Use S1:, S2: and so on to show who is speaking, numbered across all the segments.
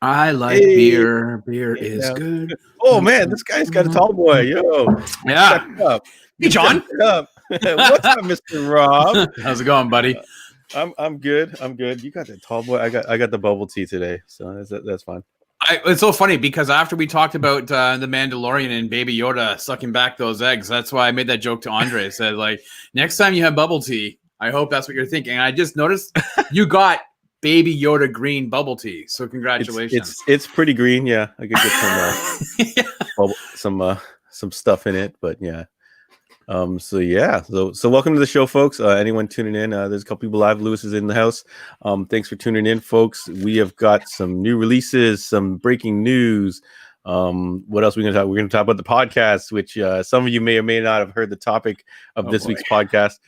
S1: I like
S2: Hey,
S1: beer. Beer is
S2: yeah.
S1: good.
S2: Oh man, this guy's got a tall boy. Yo, step
S1: Yeah.
S2: it up.
S1: Hey,
S2: Step
S1: John.
S2: it up. What's up, Mr. Rob?
S1: How's it going, buddy?
S2: I'm good. I'm good. You got that tall boy. I got the bubble tea today, so that's fine.
S1: It's so funny because after we talked about the Mandalorian and Baby Yoda sucking back those eggs, that's why I made that joke to Andre. I said, like, next time you have bubble tea, I hope that's what you're thinking. And I just noticed you got Baby Yoda green bubble tea. So congratulations.
S2: It's pretty green. Yeah, I could get some stuff in it, but yeah. So welcome to the show, folks. Anyone tuning in, there's a couple people live. Lewis is in the house. Thanks for tuning in, folks. We have got some new releases, some breaking news. What else are we gonna talk? We're gonna talk about the podcast, which some of you may or may not have heard the topic of this week's podcast,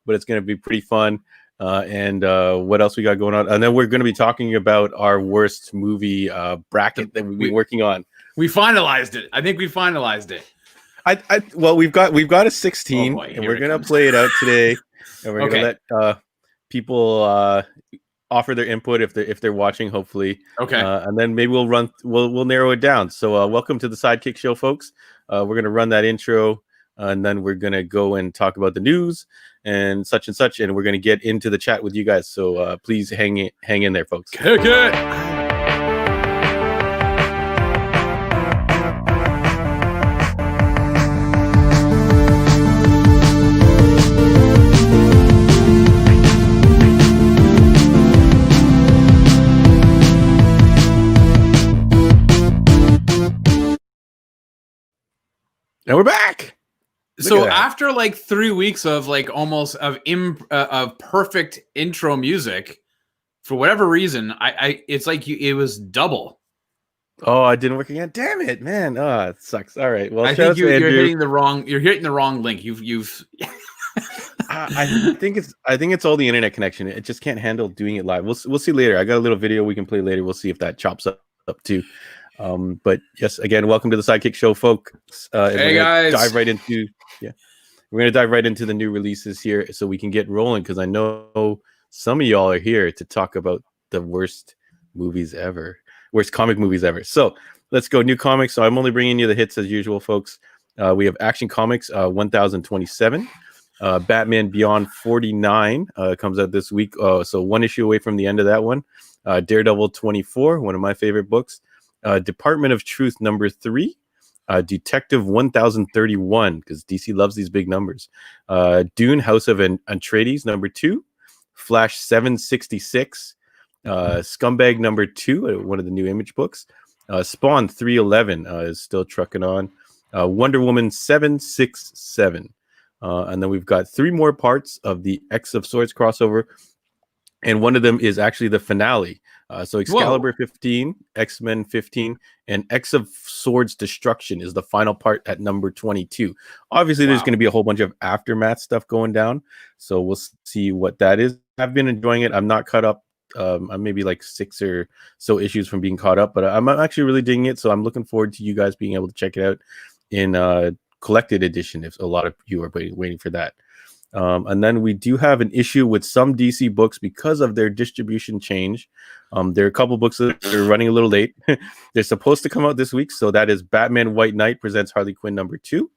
S2: but it's gonna be pretty fun. And what else we got going on? And then we're gonna be talking about our worst movie bracket that we've been working on.
S1: We finalized it. I think we finalized it.
S2: Well, we've got a 16, and we're gonna play it out today, and we're gonna let people offer their input if they're watching, hopefully.
S1: Okay.
S2: And then maybe we'll narrow it down. So welcome to the Sidekick show, folks. We're gonna run that intro, and then we're gonna go and talk about the news and such, and we're gonna get into the chat with you guys. So please hang in there, folks.
S1: Kick it.
S2: And we're back.
S1: So after like 3 weeks of like almost of perfect intro music, for whatever reason, it's like it was double.
S2: Oh, it didn't work again. Damn it, man. Oh, it sucks. All right. Well,
S1: I think you're hitting the wrong. You're hitting the wrong link. You've.
S2: I think it's all the internet connection. It just can't handle doing it live. We'll see later. I got a little video we can play later. We'll see if that chops up too. But yes, again, welcome to the Sidekick show, folks.
S1: Hey guys,
S2: we're gonna dive right into the new releases here, so we can get rolling. Because I know some of y'all are here to talk about the worst comic movies ever. So let's go. New comics. So I'm only bringing you the hits as usual, folks. We have Action Comics 1027. Batman Beyond 49 comes out this week. So one issue away from the end of that one. Daredevil 24, one of my favorite books. Department of Truth number 3, Detective 1031, because DC loves these big numbers. Dune House of Atreides number 2, Flash 766, Scumbag number 2, one of the new Image books. Spawn 311 is still trucking on. Wonder Woman 767, and then we've got 3 more parts of the X of Swords crossover, and one of them is actually the finale. So Excalibur 15, X-Men 15, and X of Swords Destruction is the final part at number 22. Obviously, there's going to be a whole bunch of aftermath stuff going down, so we'll see what that is. I've been enjoying it. I'm not caught up. I'm maybe like 6 or so issues from being caught up, but I'm actually really digging it, so I'm looking forward to you guys being able to check it out in collected edition if a lot of you are waiting for that. And then we do have an issue with some DC books because of their distribution change. There are a couple books that are running a little late. They're supposed to come out this week. So that is Batman White Knight presents Harley Quinn number 2,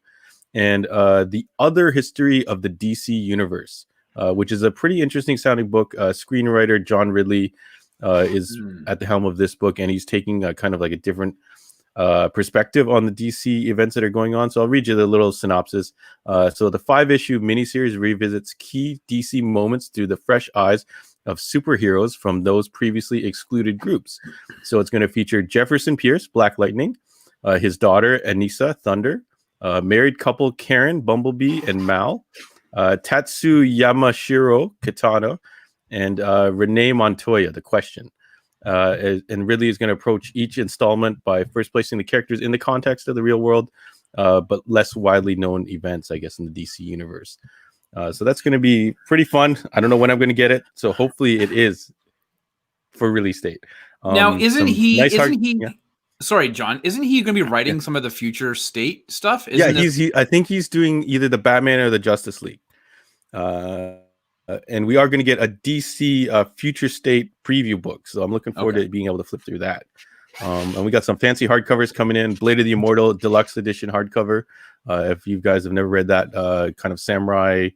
S2: and The Other History of the DC Universe, which is a pretty interesting sounding book. Screenwriter John Ridley is at the helm of this book, and he's taking kind of like a different perspective on the DC events that are going on. So I'll read you the little synopsis. So the 5-issue miniseries revisits key DC moments through the fresh eyes of superheroes from those previously excluded groups. So it's going to feature Jefferson Pierce, Black Lightning, his daughter Anissa, Thunder, married couple Karen, Bumblebee, and Mal, Tatsu Yamashiro, Katana, and Renee Montoya, the Question. And Ridley is going to approach each installment by first placing the characters in the context of the real world, but less widely known events, I guess, in the DC universe. So that's going to be pretty fun. I don't know when I'm going to get it, so hopefully it is for release date.
S1: Now, isn't he? Sorry, John. Isn't he going to be writing some of the future state stuff?
S2: I think he's doing either the Batman or the Justice League. And we are going to get a DC future state preview book, so I'm looking forward to being able to flip through that. And we got some fancy hardcovers coming in. Blade of the Immortal Deluxe Edition hardcover. If you guys have never read that kind of samurai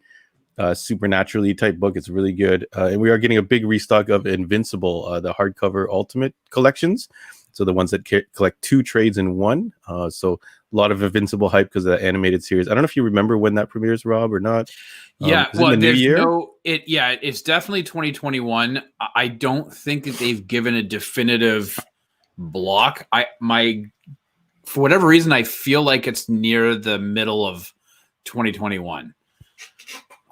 S2: supernaturally type book, it's really good. And we are getting a big restock of Invincible, the hardcover Ultimate collections. So the ones that collect 2 trades in one. So a lot of Invincible hype because of the animated series. I don't know if you remember when that premieres, Rob, or not.
S1: Yeah,
S2: well, the new year?
S1: It's definitely 2021. I don't think that they've given a definitive block. For whatever reason, I feel like it's near the middle of 2021.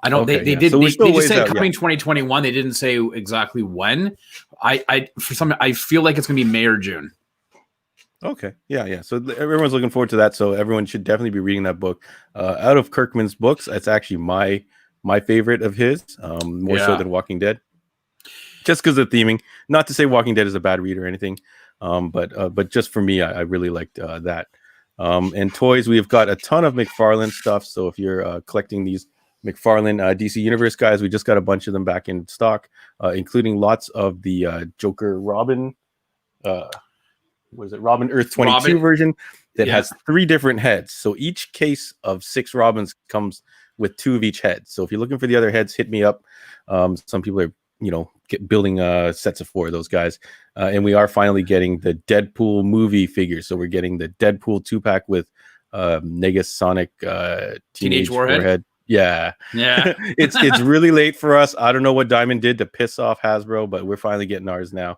S1: I don't.
S2: Okay,
S1: they did.
S2: So
S1: they just said
S2: out,
S1: coming 2021. They didn't say exactly when. I feel like it's gonna be May or June.
S2: Okay. Yeah. So everyone's looking forward to that. So everyone should definitely be reading that book. Out of Kirkman's books, it's actually my favorite of his, more so than Walking Dead. Just because of the theming. Not to say Walking Dead is a bad read or anything, but just for me, I really liked that. And toys, we've got a ton of McFarlane stuff. So if you're collecting these McFarlane DC Universe guys, we just got a bunch of them back in stock, including lots of the Joker Robin. Robin Earth 22 version that has 3 different heads. So each case of 6 Robins comes with 2 of each head. So if you're looking for the other heads, hit me up. Some people are, building sets of 4 of those guys. And we are finally getting the Deadpool movie figures. So we're getting the Deadpool 2-pack with Negasonic Teenage Warhead. Yeah. It's really late for us. I don't know what Diamond did to piss off Hasbro, but we're finally getting ours now.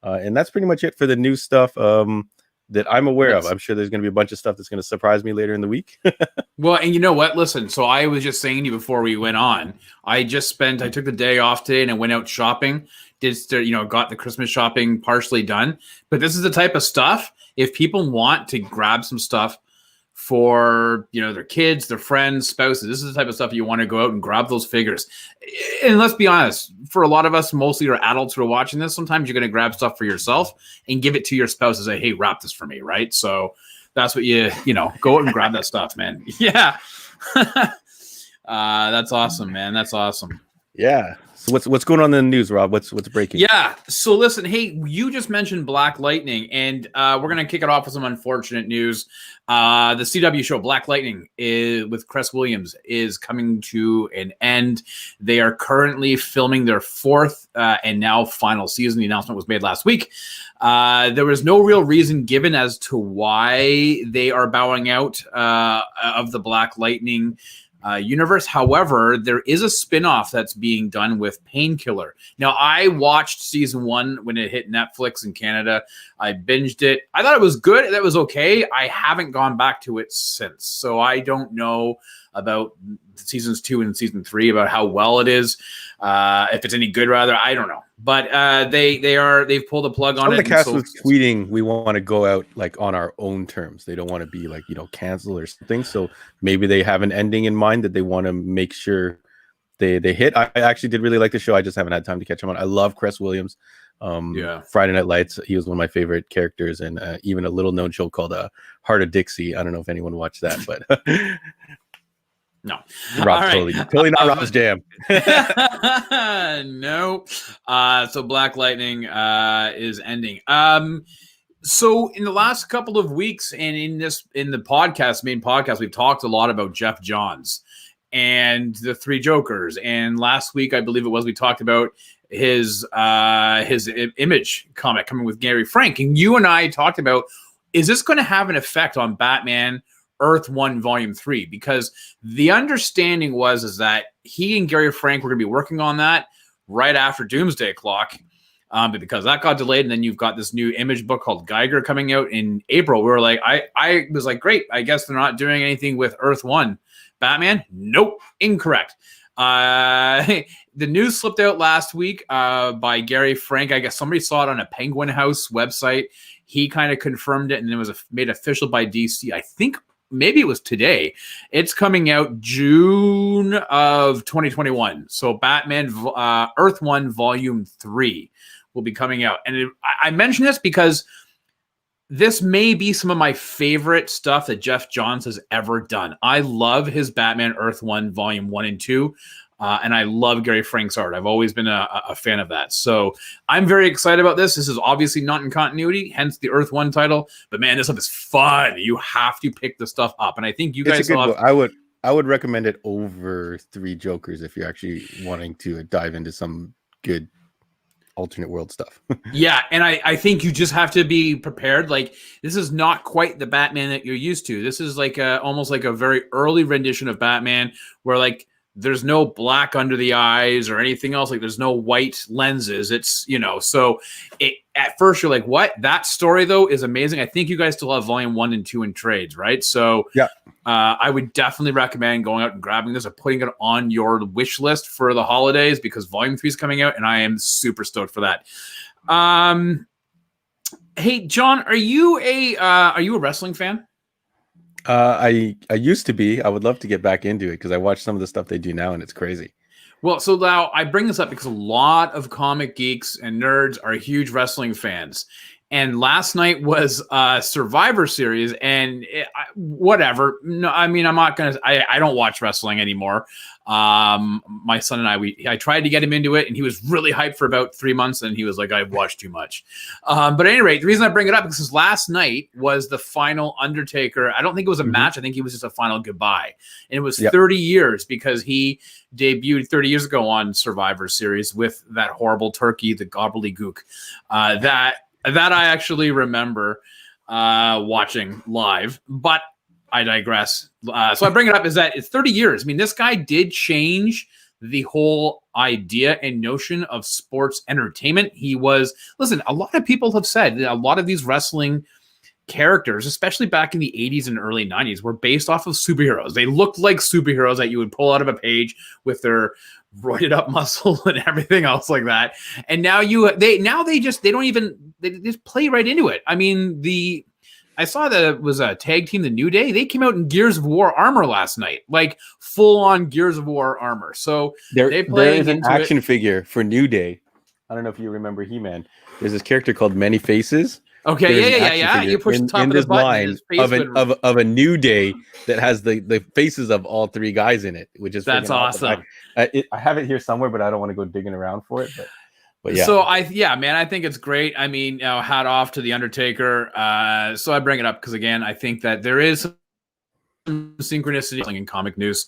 S2: And that's pretty much it for the new stuff that I'm aware of. I'm sure there's going to be a bunch of stuff that's going to surprise me later in the week.
S1: Well, and you know what? Listen, so I was just saying to you before we went on, I took the day off today and I went out shopping, got the Christmas shopping partially done. But this is the type of stuff, if people want to grab some stuff for their kids, their friends, spouses, this is the type of stuff you want to go out and grab those figures. And let's be honest, for a lot of us, mostly are adults who are watching this, sometimes you're going to grab stuff for yourself and give it to your spouse and say, hey, wrap this for me, right? So that's what go out and grab that stuff, man. Yeah. That's awesome, man. That's awesome.
S2: Yeah. So what's going on in the news, Rob? What's breaking?
S1: Yeah. So listen, hey, you just mentioned Black Lightning, and we're gonna kick it off with some unfortunate news. The CW show Black Lightning with Cress Williams is coming to an end. They are currently filming their 4th and now final season. The announcement was made last week. There was no real reason given as to why they are bowing out of the Black Lightning universe. However, there is a spin-off that's being done with Painkiller. Now, I watched season 1 when it hit Netflix in Canada. I binged it. I thought it was good. That was okay. I haven't gone back to it since. So I don't know about seasons 2 and season 3 about how well it is. If it's any good, rather, I don't know. But they've pulled the plug on it.
S2: The cast was tweeting, we want to go out like on our own terms. They don't want to be like, canceled or something. So maybe they have an ending in mind that they want to make sure they hit. I actually did really like the show. I just haven't had time to catch him on. I love Cress Williams. Friday Night Lights, he was one of my favorite characters, and even a little known show called Heart of Dixie. I don't know if anyone watched that, but
S1: no,
S2: Rob, totally not Rob's jam.
S1: No. So Black Lightning is ending. So in the last couple of weeks, and in the main podcast, we've talked a lot about Jeff Johns and the 3 Jokers. And last week, I believe it was, we talked about his Image comic coming with Gary Frank. And you and I talked about, is this going to have an effect on Batman Earth 1 Volume 3? Because the understanding is that he and Gary Frank were going to be working on that right after Doomsday Clock. But because that got delayed, and then you've got this new Image book called Geiger coming out in April, we were like, I was like, great, I guess they're not doing anything with Earth 1 Batman. Nope, incorrect. The news slipped out last week by Gary Frank. I guess somebody saw it on a Penguin House website. He kind of confirmed it, and it was made official by DC. I think maybe it was today. It's coming out June of 2021. So Batman Earth 1 Volume 3 will be coming out. And I mention this because this may be some of my favorite stuff that Jeff Johns has ever done. I love his Batman Earth 1 Volume 1 and 2. And I love Gary Frank's art. I've always been a fan of that. So I'm very excited about this. This is obviously not in continuity, hence the Earth 1 title. But man, this stuff is fun. You have to pick the stuff up. And I think you guys
S2: It's a good
S1: will
S2: book.
S1: have...
S2: I would recommend it over Three Jokers if you're actually wanting to dive into some good alternate world stuff.
S1: Yeah, and I think you just have to be prepared. Like, this is not quite the Batman that you're used to. This is like almost like a very early rendition of Batman where like there's no black under the eyes or anything else. Like there's no white lenses. It's, so at first you're like, what? That story though is amazing. I think you guys still have volume 1 and 2 in trades, right? So
S2: yeah. I
S1: would definitely recommend going out and grabbing this or putting it on your wish list for the holidays because volume 3 is coming out and I am super stoked for that. Hey, John, are you a wrestling fan?
S2: I used to be. I would love to get back into it because I watch some of the stuff they do now and it's crazy.
S1: Well, so now I bring this up because a lot of comic geeks and nerds are huge wrestling fans. And last night was Survivor Series, and whatever. No, I mean, I'm not gonna. I don't watch wrestling anymore. My son and I tried to get him into it, and he was really hyped for about 3 months, and he was like, "I've watched too much." But at any rate, the reason I bring it up is because last night was the final Undertaker. I don't think it was a match. I think it was just a final goodbye, and it was 30 years because he debuted 30 years ago on Survivor Series with that horrible turkey, the gobbledygook, that I actually remember watching live, but I digress. So I bring it up is that it's 30 years. I mean, this guy did change the whole idea and notion of sports entertainment. Listen, a lot of people have said that a lot of these wrestling characters, especially back in the 80s and early 90s, were based off of superheroes. They looked like superheroes that you would pull out of a page with their roided up muscle and everything else like that. And now they just play right into it. I mean, I saw that it was a tag team, the New Day. They came out in Gears of War armor last night, like full on Gears of War armor. So
S2: there is an action figure for New Day. I don't know if you remember He-Man. There's this character called Many Faces.
S1: Okay, yeah. You push the top of the button
S2: of a New Day that has the faces of all 3 guys in it, which is
S1: that's awesome.
S2: I have it here somewhere, but I don't want to go digging around for it. But yeah.
S1: So I think it's great. I mean, hat off to the Undertaker. So I bring it up because again, I think that there is some synchronicity in comic news.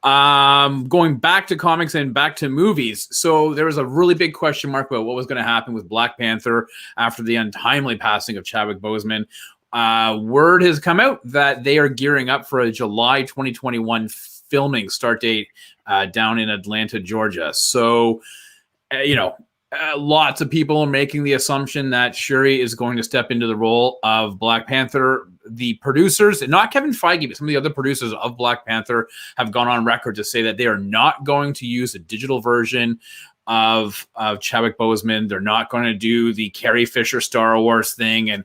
S1: Going back to comics and back to movies. So there was a really big question mark about what was going to happen with Black Panther after the untimely passing of Chadwick Boseman. Word has come out that they are gearing up for a July 2021 filming start date down in Atlanta, Georgia. So, lots of people are making the assumption that Shuri is going to step into the role of Black Panther. The producers, and not Kevin Feige, but some of the other producers of Black Panther have gone on record to say that they are not going to use a digital version of Chadwick Boseman. They're not going to do the Carrie Fisher Star Wars thing. And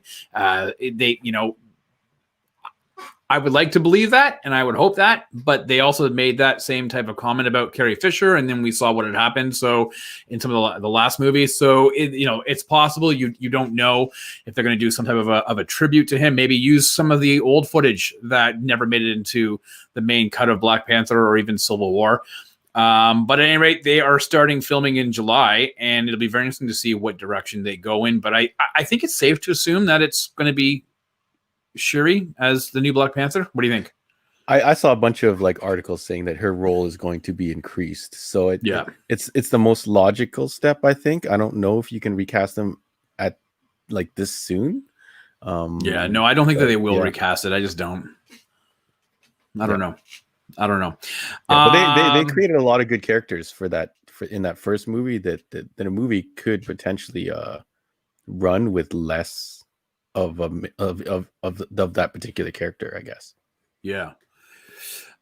S1: I would like to believe that, and I would hope that, but they also made that same type of comment about Carrie Fisher, and then we saw what had happened. So in some of the last movies, so it's possible. You don't know if they're going to do some type of a tribute to him. Maybe use some of the old footage that never made it into the main cut of Black Panther or even Civil War. But at any rate, they are starting filming in July, and it'll be very interesting to see what direction they go in. But I think it's safe to assume that it's going to be Shuri as the new Black Panther. What do you think?
S2: I saw a bunch of articles saying that her role is going to be increased. So it's the most logical step, I think. I don't know if you can recast them at this soon.
S1: I don't think that they will recast it. I just don't. I don't know. Yeah,
S2: but they created a lot of good characters in that first movie that a movie could potentially run with less of that particular character, I guess.
S1: Yeah.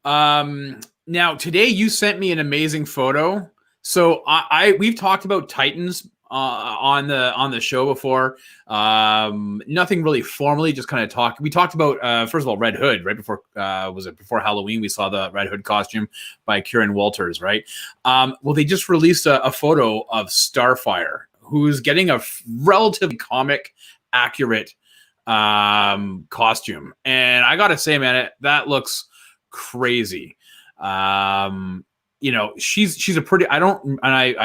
S1: Now today you sent me an amazing photo. So we've talked about Titans on the show before. Nothing really formally, just kind of talk. We talked about first of all Red Hood right before before Halloween. We saw the Red Hood costume by Kieran Walters, right? Well, they just released a photo of Starfire, who's getting a relatively comic accurate costume, and I gotta say, man, that looks crazy. you know, she's a pretty, I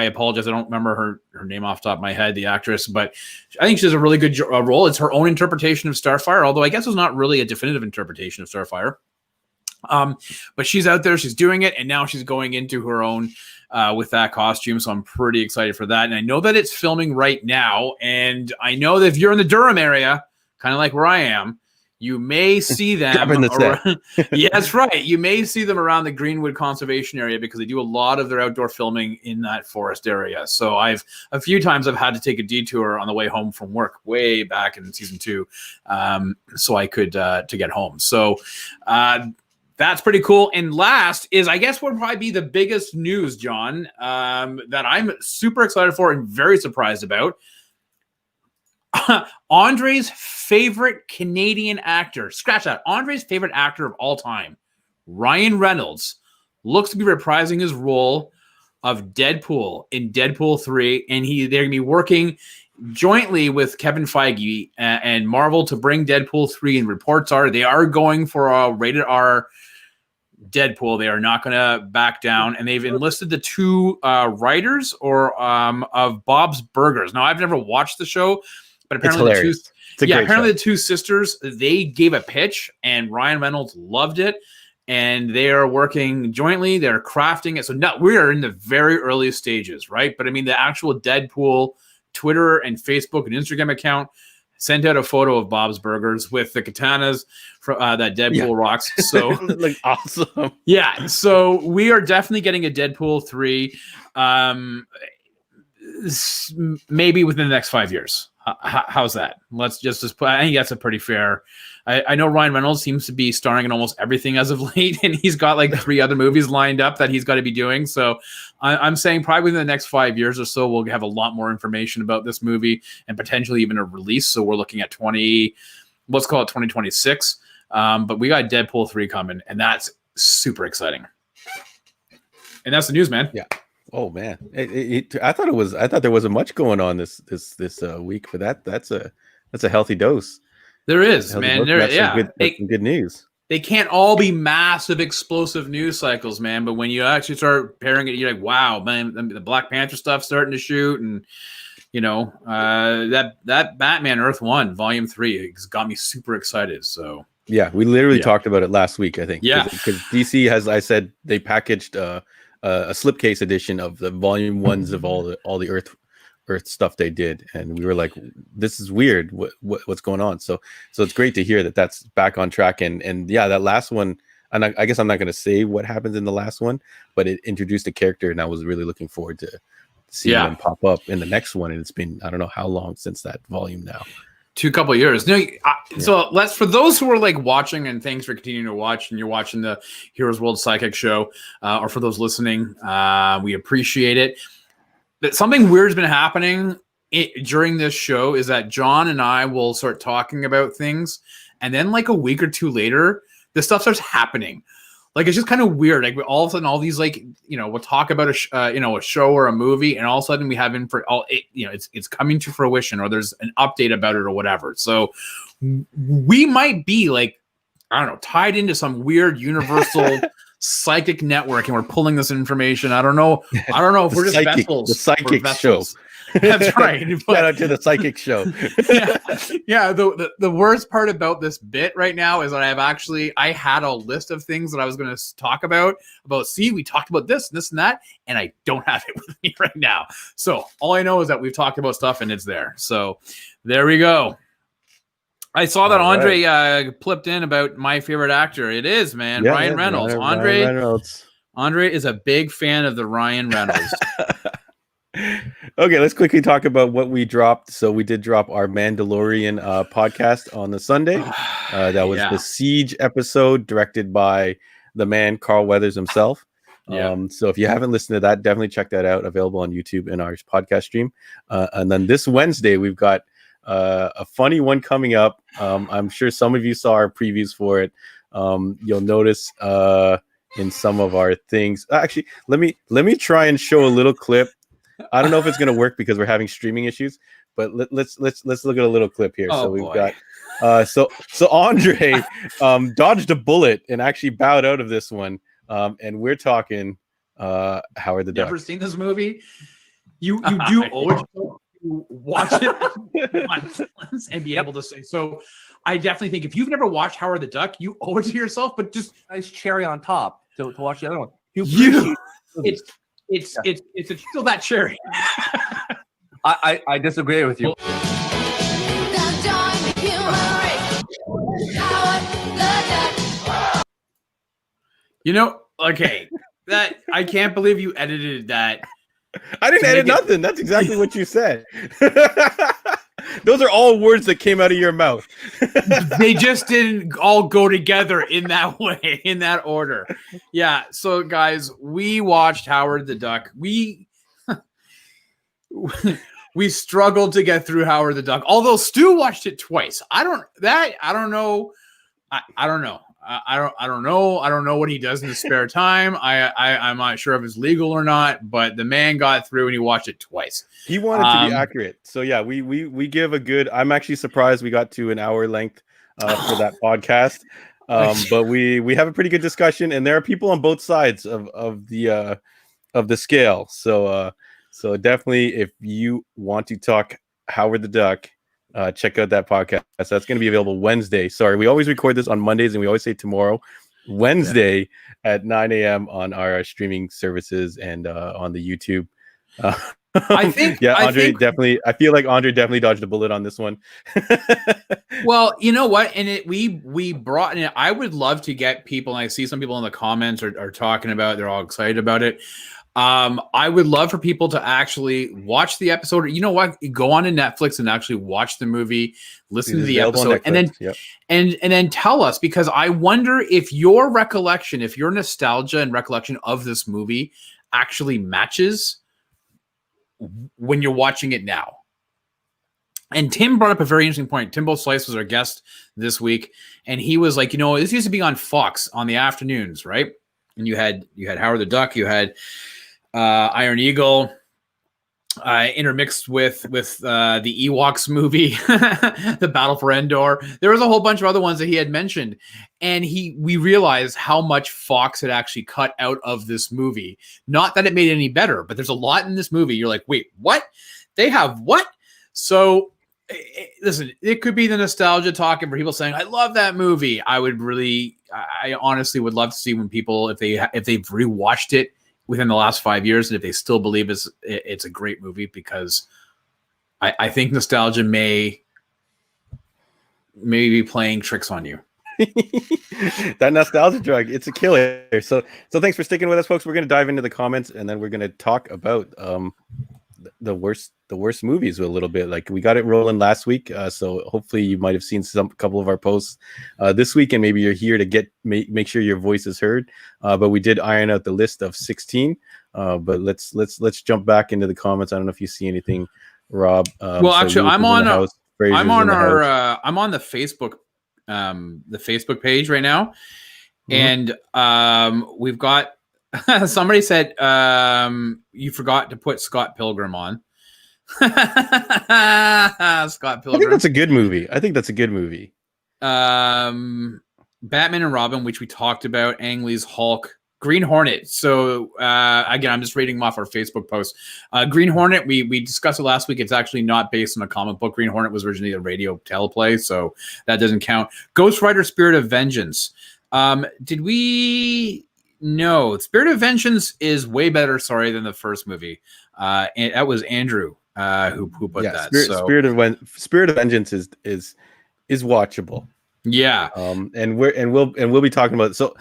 S1: apologize, I don't remember her name off the top of my head, the actress, but I think she does a really good role. It's her own interpretation of Starfire, although I guess it's not really a definitive interpretation of Starfire. But she's out there, she's doing it, and now she's going into her own with that costume, so I'm pretty excited for that. And I know that it's filming right now, and I know that if you're in the Durham area, kind of like where I am, you may see them around, yeah, that's right. You may see them around the Greenwood Conservation Area because they do a lot of their outdoor filming in that forest area. So a few times I've had to take a detour on the way home from work way back in season 2, so I could to get home. So that's pretty cool. And last is, I guess, would probably be the biggest news, John, that I'm super excited for and very surprised about. Andre's favorite Canadian actor, scratch that, Andre's favorite actor of all time, Ryan Reynolds, looks to be reprising his role of Deadpool in Deadpool 3, and they're going to be working jointly with Kevin Feige and Marvel to bring Deadpool 3, and reports are they are going for a rated R Deadpool. They are not going to back down, and they've enlisted the 2 writers of Bob's Burgers. Now, I've never watched the show, but apparently the 2 sisters, they gave a pitch, and Ryan Reynolds loved it, and they are working jointly. They're crafting it. So now we are in the very early stages, right? But I mean, the actual Deadpool Twitter and Facebook and Instagram account sent out a photo of Bob's Burgers with the katanas from that Deadpool rocks. So
S2: like awesome.
S1: Yeah. So we are definitely getting a Deadpool 3, maybe within the next 5 years. How's that? Let's just put, I think that's a pretty fair. I know Ryan Reynolds seems to be starring in almost everything as of late, and he's got like 3 other movies lined up that he's got to be doing. So I'm saying probably within the next 5 years or so, we'll have a lot more information about this movie and potentially even a release. So we're looking at let's call it 2026. But we got Deadpool 3 coming, and that's super exciting. And that's the news, man.
S2: Yeah. Oh man, I thought there wasn't much going on this week, but that's a healthy dose.
S1: There is, man.
S2: Some good news.
S1: They can't all be massive, explosive news cycles, man. But when you actually start pairing it, you're like, wow, man, the Black Panther stuff starting to shoot, and you know that Batman Earth 1 Volume 3 has got me super excited. So
S2: yeah, we literally talked about it last week, I think.
S1: Yeah,
S2: because DC has, I said, they packaged a slipcase edition of the volume 1s of all the Earth stuff they did, and we were like, this is weird. What's going on? So it's great to hear that that's back on track. And yeah, that last one, and I guess I'm not going to say what happens in the last one, but it introduced a character, and I was really looking forward to seeing him pop up in the next one. And it's been, I don't know how long since that volume now.
S1: Couple years. No, so let's, for those who are like watching, and thanks for continuing to watch, and you're watching the Heroes World Sidekick show, or for those listening, we appreciate it. But something weird has been happening during this show is that John and I will start talking about things, and then like a week or 2 later, this stuff starts happening. Like, it's just kind of weird. Like, all of a sudden, all these, like, you know, we'll talk about a show or a movie, and all of a sudden we have it's coming to fruition, or there's an update about it or whatever. So we might be like, I don't know, tied into some weird universal psychic network, and we're pulling this information. I don't know if we're just vessels.
S2: The psychic show.
S1: That's right. But,
S2: shout out to the psychic show.
S1: yeah. The worst part about this bit right now is that I had a list of things that I was going to talk about. See, we talked about this and that, and I don't have it with me right now. So all I know is that we've talked about stuff, and it's there. So there we go. I saw that Andre plipped in about my favorite actor. It is, man, Ryan Reynolds.
S2: Ryan Reynolds.
S1: Andre is a big fan of the Ryan Reynolds.
S2: Okay, let's quickly talk about what we dropped. So we did drop our Mandalorian podcast on the Sunday. That was the Siege episode, directed by the man Carl Weathers himself. So if you haven't listened to that, definitely check that out. Available on YouTube in our podcast stream. And then this Wednesday, we've got a funny one coming up. I'm sure some of you saw our previews for it. You'll notice in some of our things. Actually, let me try and show a little clip. I don't know if it's going to work because we're having streaming issues, but let's look at a little clip here.
S1: Oh,
S2: so we've got so Andre dodged a bullet and actually bowed out of this one. And we're talking Howard the Duck.
S1: Never seen this movie. You do owe it to watch it and be able to say so. I definitely think if you've never watched Howard the Duck, you owe it to yourself. But just
S3: nice cherry on top to watch the other one.
S1: It's still that cherry.
S3: I disagree with you.
S1: Okay, that I can't believe you edited that.
S2: I didn't edit nothing. That's exactly what you said. Those are all words that came out of your mouth.
S1: They just didn't all go together in that way, in that order. Yeah. So, guys, we watched Howard the Duck. We struggled to get through Howard the Duck. Although Stu watched it twice. I don't know. I don't know. I don't know what he does in his spare time. I'm not sure if it's legal or not, but the man got through and he watched it twice.
S2: He wanted to be accurate. So yeah, we give a good, I'm actually surprised we got to an hour length for that podcast. But we have a pretty good discussion, and there are people on both sides of the scale. So definitely, if you want to talk Howard the Duck, check out that podcast. That's going to be available Wednesday. Sorry, we always record this on Mondays, and we always say tomorrow, Wednesday at 9 a.m. on our streaming services and on the YouTube. I think, definitely. I feel like Andre definitely dodged a bullet on this one.
S1: Well, you know what? And we brought in. I would love to get people. And I see some people in the comments are talking about it. They're all excited about it. I would love for people to actually watch the episode. You know what? Go on to Netflix and actually watch the movie, listen to the episode, and then and then tell us, because I wonder if your recollection, if your nostalgia and recollection of this movie actually matches when you're watching it now. And Tim brought up a very interesting point. Timbo Slice was our guest this week, and he was like, this used to be on Fox on the afternoons, right? And you had Howard the Duck, you had Iron Eagle, intermixed with the Ewoks movie, the Battle for Endor. There was a whole bunch of other ones that he had mentioned, and we realized how much Fox had actually cut out of this movie. Not that it made it any better, but there's a lot in this movie. You're like, wait, what? They have what? So listen, it could be the nostalgia talking for people saying, I love that movie. I honestly would love to see when people, if they've rewatched it within the last 5 years, and if they still believe it's a great movie, because I think nostalgia may be playing tricks on you.
S2: That nostalgia drug, it's a killer. So thanks for sticking with us, folks. We're going to dive into the comments, and then we're going to talk about the worst movies a little bit. Like, we got it rolling last week, so hopefully you might have seen a couple of our posts this week, and maybe you're here to make sure your voice is heard. But we did iron out the list of 16. But let's jump back into the comments. I don't know if you see anything, Rob.
S1: Well, actually, I'm on the Facebook page right now, and we've got. Somebody said you forgot to put Scott Pilgrim on. Scott Pilgrim.
S2: I think that's a good movie.
S1: Batman and Robin, which we talked about. Ang Lee's Hulk. Green Hornet. So again, I'm just reading them off our Facebook post. Green Hornet, we discussed it last week. It's actually not based on a comic book. Green Hornet was originally a radio teleplay, so that doesn't count. Ghost Rider: Spirit of Vengeance. Did we... No, Spirit of Vengeance is way better, than the first movie. And that was Andrew who put that. Spirit of
S2: Vengeance is watchable.
S1: Yeah.
S2: And we'll be talking about it. So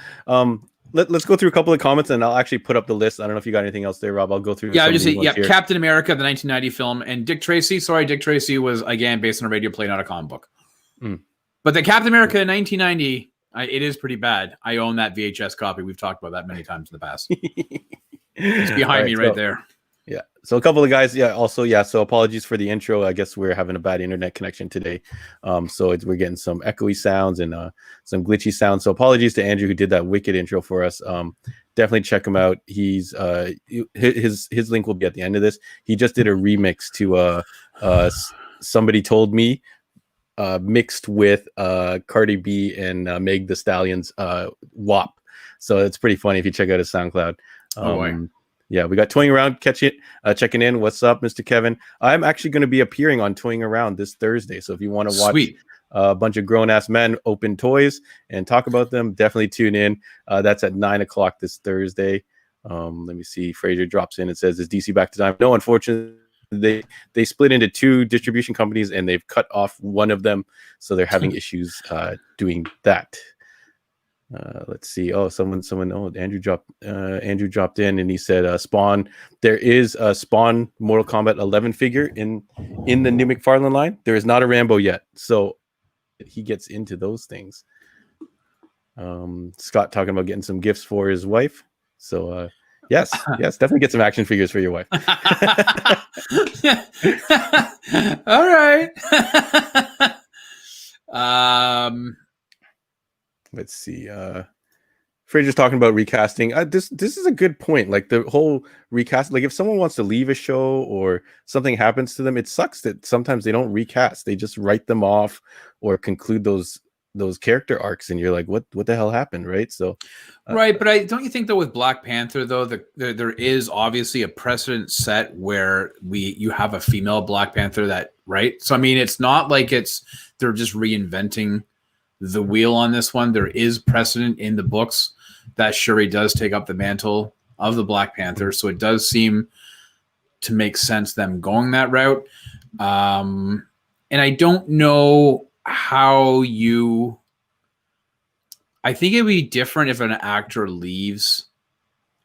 S2: let's go through a couple of comments, and I'll actually put up the list. I don't know if you got anything else there, Rob. I'll go through.
S1: Yeah, Captain America, the 1990 film, and Dick Tracy. Sorry, Dick Tracy was again based on a radio play, not a comic book. But the Captain America 1990. It is pretty bad. I own that VHS copy. We've talked about that many times in the past. It's behind me right there.
S2: Yeah. So a couple of guys. Yeah. Also, yeah. So apologies for the intro. I guess we're having a bad internet connection today. So we're getting some echoey sounds and some glitchy sounds. So apologies to Andrew who did that wicked intro for us. Definitely check him out. He's his link will be at the end of this. He just did a remix to Somebody Told Me. Mixed with Cardi B and Meg the Stallion's WAP. So it's pretty funny if you check out his SoundCloud.
S1: Oh, boy.
S2: Yeah, we got Toying Around checking in. What's up, Mr. Kevin? I'm actually going to be appearing on Toying Around this Thursday. So if you want to watch a bunch of grown-ass men open toys and talk about them, definitely tune in. That's at 9 o'clock this Thursday. Let me see. Fraser drops in and says, is DC back to time? No, unfortunately, they split into 2 distribution companies and they've cut off one of them. So they're having issues doing that. Let's see. Oh, Andrew dropped in and he said, Spawn. There is a Spawn Mortal Kombat 11 figure in the new McFarlane line. There is not a Rambo yet, so he gets into those things. Scott talking about getting some gifts for his wife. So yes, definitely get some action figures for your wife.
S1: All right.
S2: Let's see. Fraser's talking about recasting. This is a good point. Like the whole recast. Like if someone wants to leave a show or something happens to them, it sucks that sometimes they don't recast. They just write them off or conclude those character arcs, and you're like, what the hell happened, right? So,
S1: right. But don't you think though with Black Panther though there is obviously a precedent set where you have a female Black Panther that right. So I mean, it's not like they're just reinventing the wheel on this one. There is precedent in the books that Shuri does take up the mantle of the Black Panther. So it does seem to make sense them going that route. And I don't know how I think it'd be different if an actor leaves.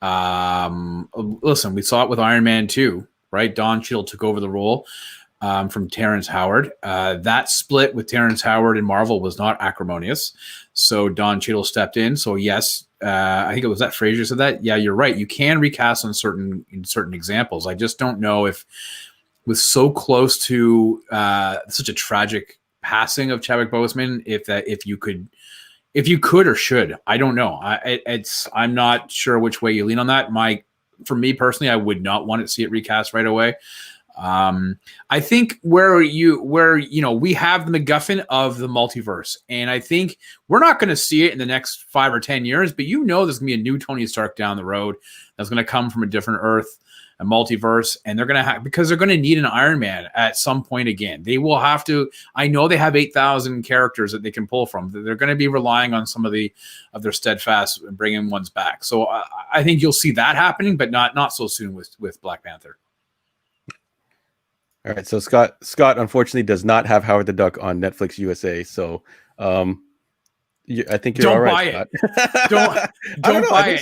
S1: Listen, we saw it with Iron Man 2, right? Don Cheadle took over the role. From Terrence Howard. That split with Terrence Howard and Marvel was not acrimonious. So Don Cheadle stepped in. So yes, I think it was that Fraser said that. Yeah, you're right. You can recast in certain examples. I just don't know if with so close to such a tragic passing of Chadwick Boseman, if you could or should. I don't know. I'm not sure which way you lean on that. For me personally, I would not want to see it recast right away. I think where we have the MacGuffin of the multiverse, and I think we're not going to see it in the next 5 or 10 years, but there's going to be a new Tony Stark down the road that's going to come from a different Earth, a multiverse, and they're going to because they're going to need an Iron Man at some point again. They will have to. I know they have 8,000 characters that they can pull from. They're going to be relying on some of their steadfast and bringing ones back. So I think you'll see that happening, but not so soon with Black Panther.
S2: All right, so Scott unfortunately does not have Howard the Duck on Netflix USA. So I think you're all right, Scott.
S1: Don't buy it.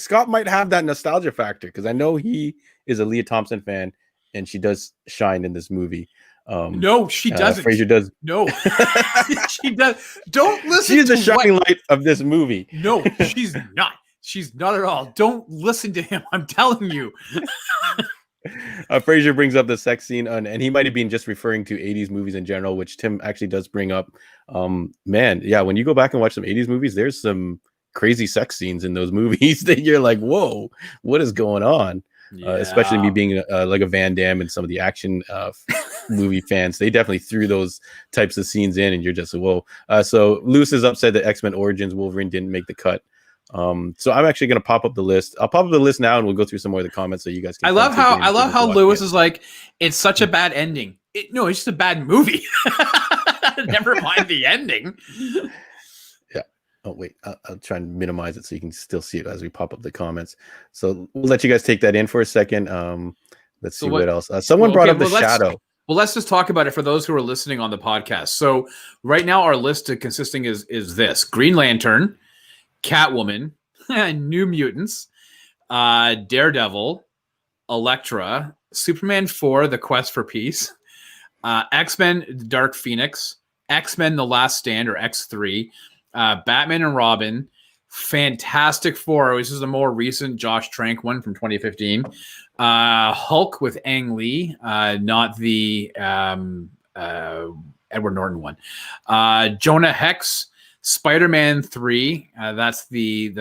S2: Scott might have that nostalgia factor because I know he is a Leah Thompson fan, and she does shine in this movie.
S1: No, she doesn't.
S2: Fraser does.
S1: No, she does. Don't listen.
S2: She's the shining light of this movie.
S1: No, she's not. She's not at all. Don't listen to him. I'm telling you.
S2: Fraser brings up the sex scene, and he might have been just referring to 80s movies in general, which Tim actually does bring up. Man, yeah, when you go back and watch some 80s movies, there's some crazy sex scenes in those movies that you're like, whoa, what is going on? Yeah. Especially me being like a Van Damme and some of the action movie fans, they definitely threw those types of scenes in, and you're just whoa. So Lewis is upset that X-Men Origins Wolverine didn't make the cut. So I'm actually going to pop up the list. I'll pop up the list now, and we'll go through some more of the comments so you guys can.
S1: I love how Lewis is like, it's such a bad ending. No, it's just a bad movie. Never mind the ending.
S2: Yeah. Oh wait, I'll try and minimize it so you can still see it as we pop up the comments. So we'll let you guys take that in for a second. Let's see what else. Someone brought up the Shadow.
S1: Well, let's just talk about it for those who are listening on the podcast. So right now, our list consisting is this: Green Lantern, Catwoman, New Mutants, Daredevil, Elektra, Superman 4, The Quest for Peace, X-Men Dark Phoenix, X-Men The Last Stand or X3, Batman and Robin, Fantastic Four, which is a more recent Josh Trank one from 2015, Hulk with Ang Lee, not the Edward Norton one, Jonah Hex, Spider-Man 3, that's the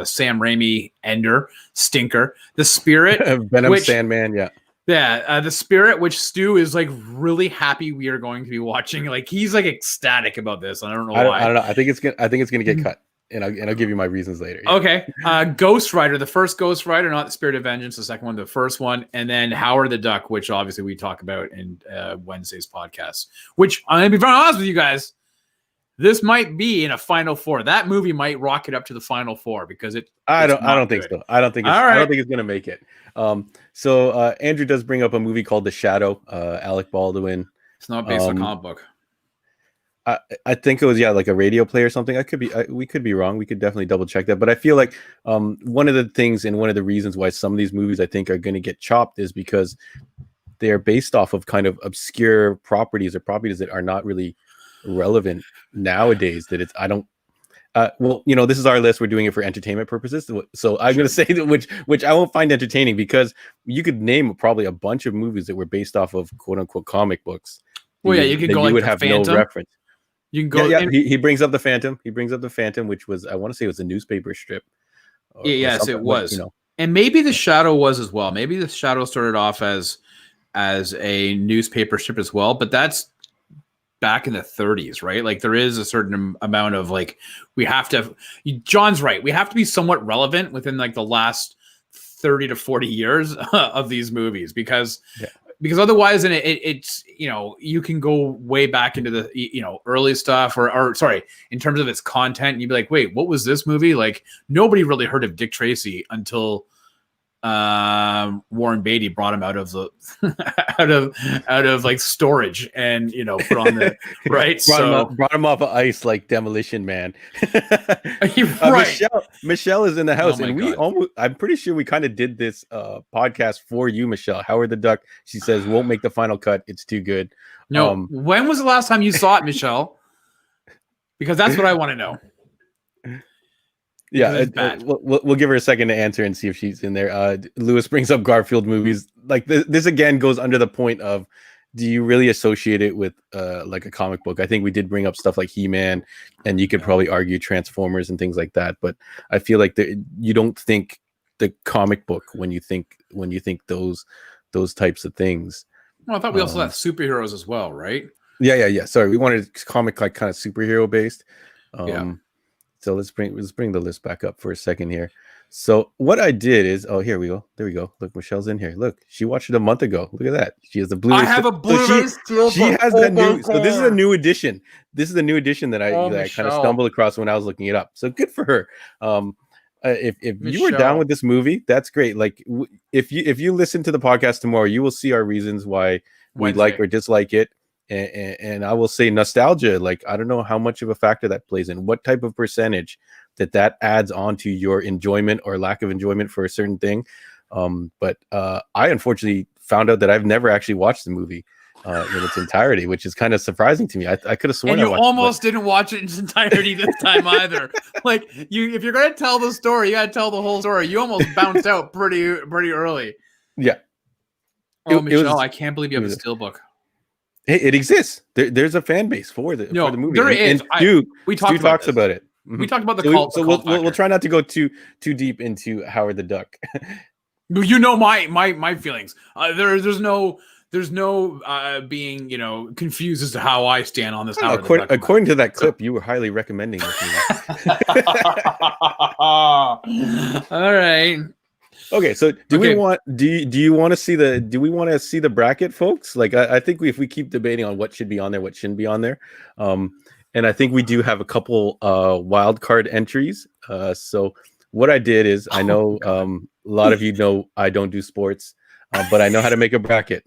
S1: Sam Raimi ender stinker. The Spirit,
S2: Venom Sandman, yeah.
S1: Yeah, The Spirit, which Stu is like really happy we are going to be watching. Like he's like ecstatic about this. I don't know why.
S2: I don't know. I think it's gonna get cut. and I'll give you my reasons later. Yeah.
S1: Okay. Ghost Rider, the first Ghost Rider, not the Spirit of Vengeance, the second one, the first one, and then Howard the Duck, which obviously we talk about in Wednesday's podcast. Which I'm gonna be very honest with you guys, this might be in a Final Four. That movie might rocket up to the Final Four because
S2: I don't think so. I don't think it's gonna make it. So Andrew does bring up a movie called The Shadow. Alec Baldwin.
S1: It's not based on a comic book.
S2: I think it was like a radio play or something. We could be wrong. We could definitely double check that. But I feel like one of the things and one of the reasons why some of these movies I think are going to get chopped is because they're based off of kind of obscure properties or properties that are not really relevant nowadays. That well, this is our list. We're doing it for entertainment purposes. So I'm going to say that which I won't find entertaining because you could name probably a bunch of movies that were based off of quote unquote comic books.
S1: Well, yeah, you could go like
S2: you would
S1: the
S2: have
S1: Phantom.
S2: no reference.
S1: You can go.
S2: Yeah. He brings up the Phantom. Which was, I want to say, it was a newspaper strip.
S1: Yes, it was. And maybe the Shadow was as well. Maybe the Shadow started off as a newspaper strip as well. But that's back in the 30s, right? Like there is a certain amount of we have to. John's right. We have to be somewhat relevant within like the last 30 to 40 years of these movies because. Yeah. Because otherwise, it's you can go way back into the early stuff or sorry, in terms of its content, and you'd be like, wait, what was this movie? Like nobody really heard of Dick Tracy until Warren Beatty brought him out of the out of like storage and put on the right.
S2: brought him off of ice like Demolition Man.
S1: Right.
S2: Michelle is in the house, and I'm pretty sure we kind of did this podcast for you, Michelle. Howard the Duck. She says won't make the final cut. It's too good.
S1: No. When was the last time you saw it, Michelle? Because that's what I want to know.
S2: Yeah, we'll give her a second to answer and see if she's in there. Lewis brings up Garfield movies. Like this again goes under the point of, do you really associate it with like a comic book? I think we did bring up stuff like He-Man, and you could probably argue Transformers and things like that. But I feel like you don't think the comic book when you think those types of things.
S1: Well, I thought we also had superheroes as well, right?
S2: Yeah. Sorry, we wanted comic like kind of superhero based.
S1: Yeah.
S2: So let's bring the list back up for a second here. So what I did is, here we go. There we go. Look, Michelle's in here. Look, she watched it a month ago. Look at that. She has a Blu-ray.
S1: I have a Blu-ray still.
S2: She has that new. So this is a new edition. This is a new edition that I kind of stumbled across when I was looking it up. So good for her. If you were down with this movie, that's great. Like if you listen to the podcast tomorrow, you will see our reasons why we like or dislike it. And I will say nostalgia, like I don't know how much of a factor that plays in, what type of percentage that adds on to your enjoyment or lack of enjoyment for a certain thing. But I unfortunately found out that I've never actually watched the movie in its entirety, which is kind of surprising to me. I could have sworn
S1: and you almost didn't watch it in its entirety this time either. Like if you're gonna tell the story, you gotta tell the whole story. You almost bounced out pretty early.
S2: Yeah.
S1: Oh, Michelle, I can't believe you have a steelbook.
S2: Hey, it exists. There's a fan base for the movie.
S1: There is.
S2: And
S1: we
S2: talks about it.
S1: Mm-hmm. We talked about the cult.
S2: So we'll try not to go too deep into Howard the Duck.
S1: You know my feelings. There's no being confused as to how I stand on this.
S2: According to that clip, you were highly recommending this movie.
S1: All right.
S2: Okay, so do we want to see the bracket, folks? Like I think if we keep debating on what should be on there, what shouldn't be on there, and I think we do have a couple wild card entries. So what I did is, I know a lot of you know I don't do sports, but I know how to make a bracket.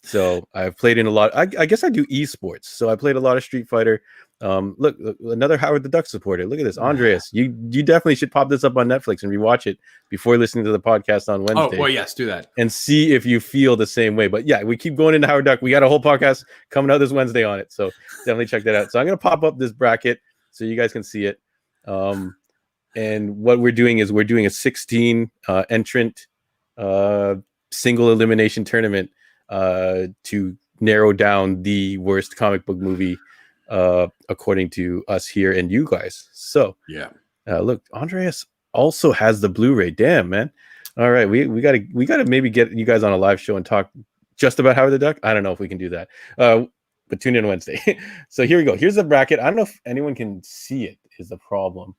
S2: So I've played in a lot. I guess I do esports. So I played a lot of Street Fighter. Look, another Howard the Duck supporter. Look at this, Andreas. You definitely should pop this up on Netflix and rewatch it before listening to the podcast on Wednesday.
S1: Oh, well, yes, do that
S2: and see if you feel the same way. But yeah, we keep going into Howard Duck. We got a whole podcast coming out this Wednesday on it, so definitely check that out. So I'm gonna pop up this bracket so you guys can see it. And what we're doing is we're doing a 16 entrant single elimination tournament to narrow down the worst comic book movie according to us here and you guys. So
S1: yeah,
S2: look, Andreas also has the Blu-ray. Damn, man. All right, we gotta maybe get you guys on a live show and talk just about Howard the Duck. I don't know if we can do that, but tune in Wednesday. So here we go. Here's the bracket. I don't know if anyone can see it. Is the problem?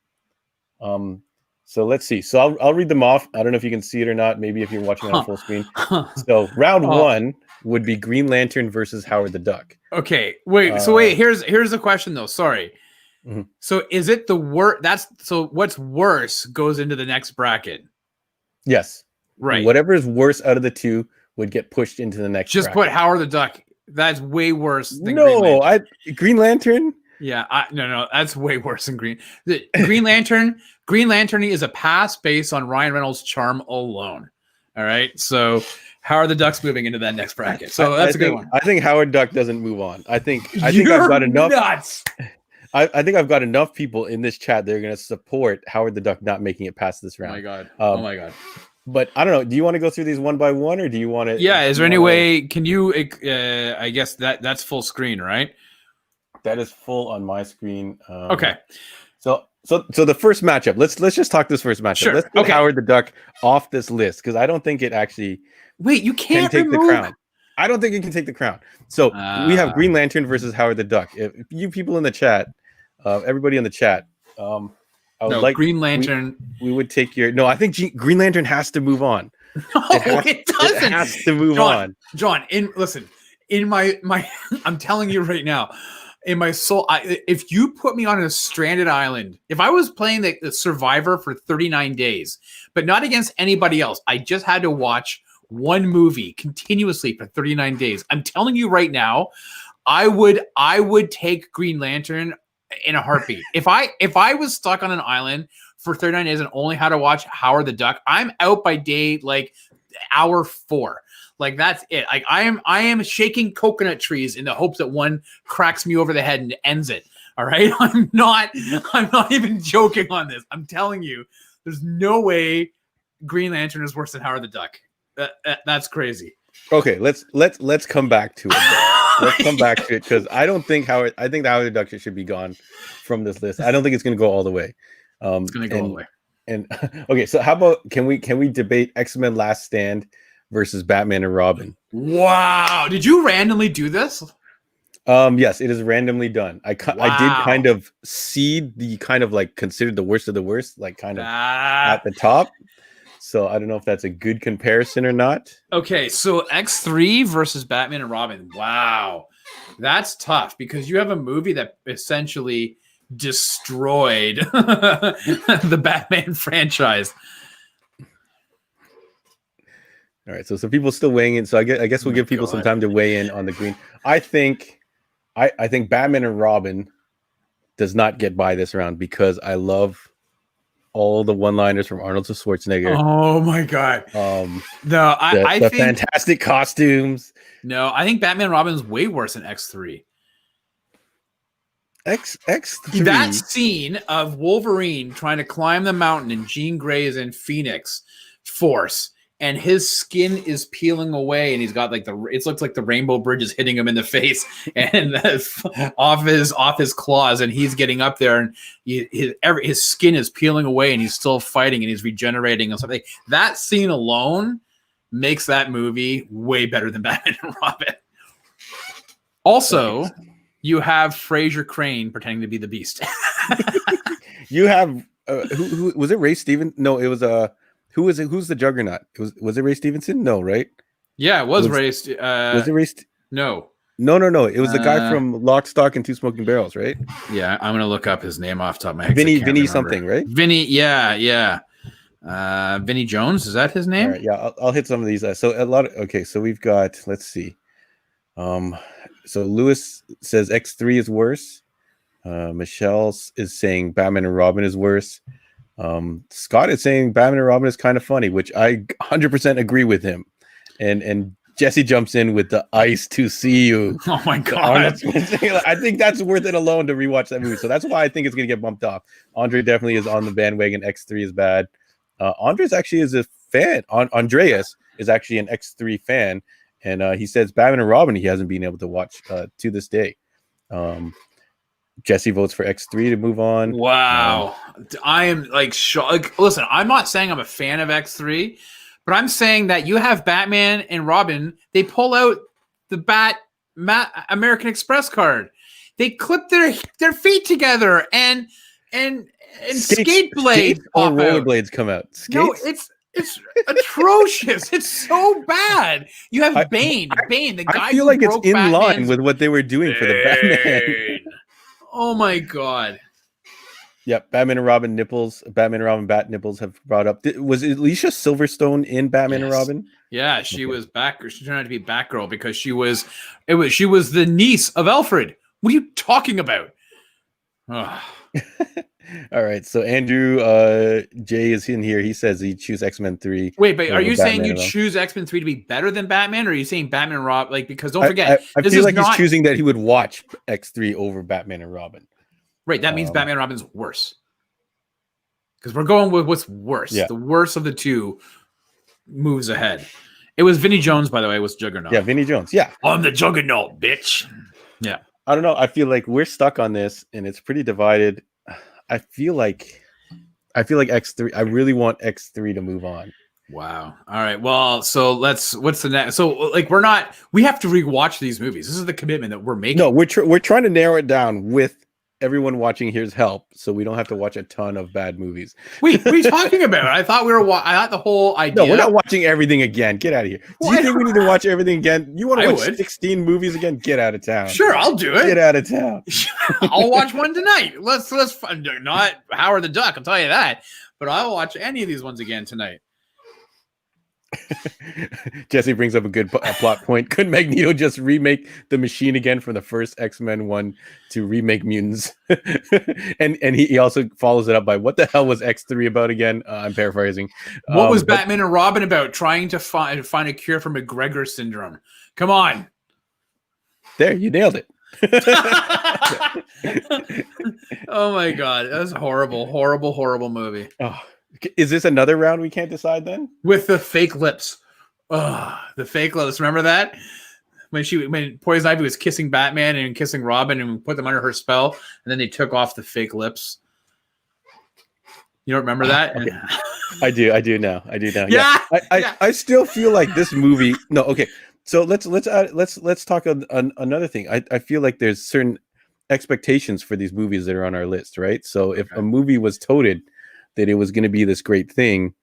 S2: So let's see. So I'll read them off. I don't know if you can see it or not. Maybe if you're watching it on full screen. So round one would be Green Lantern versus Howard the Duck.
S1: Okay, wait. So wait, here's the question though. Sorry.
S2: Mhm.
S1: So is it the worst? So what's worse goes into the next bracket.
S2: Yes.
S1: Right.
S2: Whatever is worse out of the two would get pushed into the next.
S1: Just
S2: bracket.
S1: put Howard the Duck. That's way worse than
S2: Green Lantern.
S1: Yeah, no, that's way worse than Green Lantern. Green Lantern is a pass based on Ryan Reynolds' charm alone. All right, so Howard the Duck's moving into that next bracket. So that's a good one.
S2: I think Howard Duck doesn't move on. I think I've got enough.
S1: Nuts.
S2: I think I've got enough people in this chat that are going to support Howard the Duck not making it past this round.
S1: Oh my god! Oh my god!
S2: But I don't know. Do you want to go through these one by one, or do you want to?
S1: Yeah. Is there any way? Can you? I guess that's full screen, right?
S2: That is full on my screen.
S1: Okay.
S2: So the first matchup. Let's just talk this first matchup.
S1: Sure.
S2: Let's get Howard the Duck off this list because I don't think it actually.
S1: Wait, you can't
S2: take the crown. I don't think it can take the crown. So we have Green Lantern versus Howard the Duck. If you people in the chat, everybody in the chat, I would like
S1: Green Lantern.
S2: We would take your. No, I think Green Lantern has to move on.
S1: No, it doesn't.
S2: It has to move on.
S1: John, listen. In my, I'm telling you right now. In my soul, if you put me on a stranded island, if I was playing the Survivor for 39 days, but not against anybody else, I just had to watch one movie continuously for 39 days. I'm telling you right now, I would take Green Lantern in a heartbeat. If I was stuck on an island for 39 days and only had to watch Howard the Duck, I'm out by day like hour 4. Like that's it. Like I am shaking coconut trees in the hopes that one cracks me over the head and ends it. All right. I'm not even joking on this. I'm telling you, there's no way Green Lantern is worse than Howard the Duck. That's crazy.
S2: Okay, let's come back to it. Let's come back to it because I think the Howard the Duck should be gone from this list. I don't think it's going to go all the way.
S1: It's going to go all the way.
S2: And okay, so how about can we debate X-Men Last Stand versus Batman and Robin?
S1: Wow, did you randomly do this?
S2: Yes, it is randomly done. I did kind of seed the kind of like considered the worst of the worst, like kind of at the top. So I don't know if that's a good comparison or not.
S1: Okay, so X3 versus Batman and Robin. Wow, that's tough because you have a movie that essentially destroyed the Batman franchise.
S2: All right, so some people still weighing in. So I guess we'll give people some time to weigh in on the green. I think Batman and Robin does not get by this round because I love all the one-liners from Arnold to Schwarzenegger.
S1: Oh my god! No, I think
S2: fantastic costumes.
S1: No, I think Batman and Robin is way worse than X3.
S2: X3.
S1: That scene of Wolverine trying to climb the mountain and Jean Grey is in Phoenix Force. And his skin is peeling away, and he's got like it looks like the rainbow bridge is hitting him in the face, and off his claws, and he's getting up there, and his skin is peeling away, and he's still fighting, and he's regenerating and something. That scene alone makes that movie way better than Batman and Robin. Also, you have Fraser Crane pretending to be the Beast.
S2: You have who was it? Ray Stevens? No, it was Who is it? Who's the Juggernaut? Was it Ray Stevenson? No, right?
S1: Yeah, it was Ray.
S2: Was it Ray?
S1: No.
S2: It was the guy from Lock, Stock, and Two Smoking Barrels, right?
S1: Yeah, I'm gonna look up his name off the top of my head.
S2: Vinny something, right?
S1: Vinny, yeah. Vinny Jones, is that his name?
S2: All right, yeah, I'll hit some of these. So we've got. Let's see. So Lewis says X3 is worse. Michelle is saying Batman and Robin is worse. Scott is saying Batman and Robin is kind of funny, which I 100% agree with him. And Jesse jumps in with the ice to see you.
S1: Oh my god!
S2: I think that's worth it alone to rewatch that movie. So that's why I think it's gonna get bumped off. Andre definitely is on the bandwagon. X3 is bad. Andres actually is a fan. Andreas is actually an X3 fan, and he says Batman and Robin he hasn't been able to watch to this day. Jesse votes for X3 to move on.
S1: Wow. I am like shocked. Listen, I'm not saying I'm a fan of X3, but I'm saying that you have Batman and Robin. They pull out the American Express card. They clip their feet together and and skate blades
S2: or
S1: pop out.
S2: rollerblades come out.
S1: No,
S2: Skates?
S1: it's atrocious. It's so bad. You have Bane, the guy
S2: I feel
S1: who
S2: like it's
S1: broke
S2: in line
S1: Batman's
S2: with what they were doing for the Batman.
S1: Bane. Oh my god.
S2: Yep, Batman and Robin bat nipples have brought up. Was Alicia Silverstone in Batman and
S1: Yes.
S2: Robin?
S1: Yeah, she was she turned out to be Batgirl because she was the niece of Alfred. What are you talking about? Ugh.
S2: All right, so Andrew J is in here. He says he choose X-Men 3.
S1: Wait, but are
S2: over
S1: you saying
S2: Batman
S1: you
S2: and Robin.
S1: choose X-Men 3 to be better than Batman, or are you saying Batman and Robin? Like, because don't forget,
S2: I
S1: this
S2: feel
S1: is
S2: like
S1: not
S2: he's choosing that he would watch X3 over Batman and Robin.
S1: right. That means Batman and Robin's worse. Because we're going with what's worse.
S2: Yeah.
S1: The worst of the two moves ahead. It was Vinnie Jones, by the way, was Juggernaut.
S2: Yeah, Vinnie Jones. Yeah.
S1: I'm the Juggernaut, bitch. Yeah.
S2: I don't know. I feel like we're stuck on this and it's pretty divided. I feel like X3. I really want X3 to move on.
S1: Wow. All right. Well, so what's the next? So like, we have to rewatch these movies. This is the commitment that we're making.
S2: No, we're trying to narrow it down with everyone watching here's help, so we don't have to watch a ton of bad movies.
S1: Wait, what are you talking about? I thought I thought the whole idea.
S2: No, we're not watching everything again. Get out of here. Do you think we need to watch everything again? You want to watch 16 movies again? Get out of town.
S1: Sure, I'll do it.
S2: Get out of town.
S1: I'll watch one tonight. Let's not Howard the Duck. I'll tell you that. But I'll watch any of these ones again tonight.
S2: Jesse brings up a good plot point. Could Magneto just remake the machine again from the first X-Men one to remake mutants? and he also follows it up by, what the hell was X3 about again? I'm paraphrasing.
S1: What was Batman and Robin about? Trying to find a cure for McGregor syndrome. Come on.
S2: There, you nailed it.
S1: Oh my god, that was a horrible movie.
S2: Oh, is this another round we can't decide then?
S1: With the fake lips. Oh, the fake lips. Remember that? When Poison Ivy was kissing Batman and kissing Robin and put them under her spell, and then they took off the fake lips. You don't remember that?
S2: Okay. I do now.
S1: Yeah.
S2: I still feel like this movie. No, okay. So let's talk another thing. I feel like there's certain expectations for these movies that are on our list, right? So if a movie was touted that it was going to be this great thing,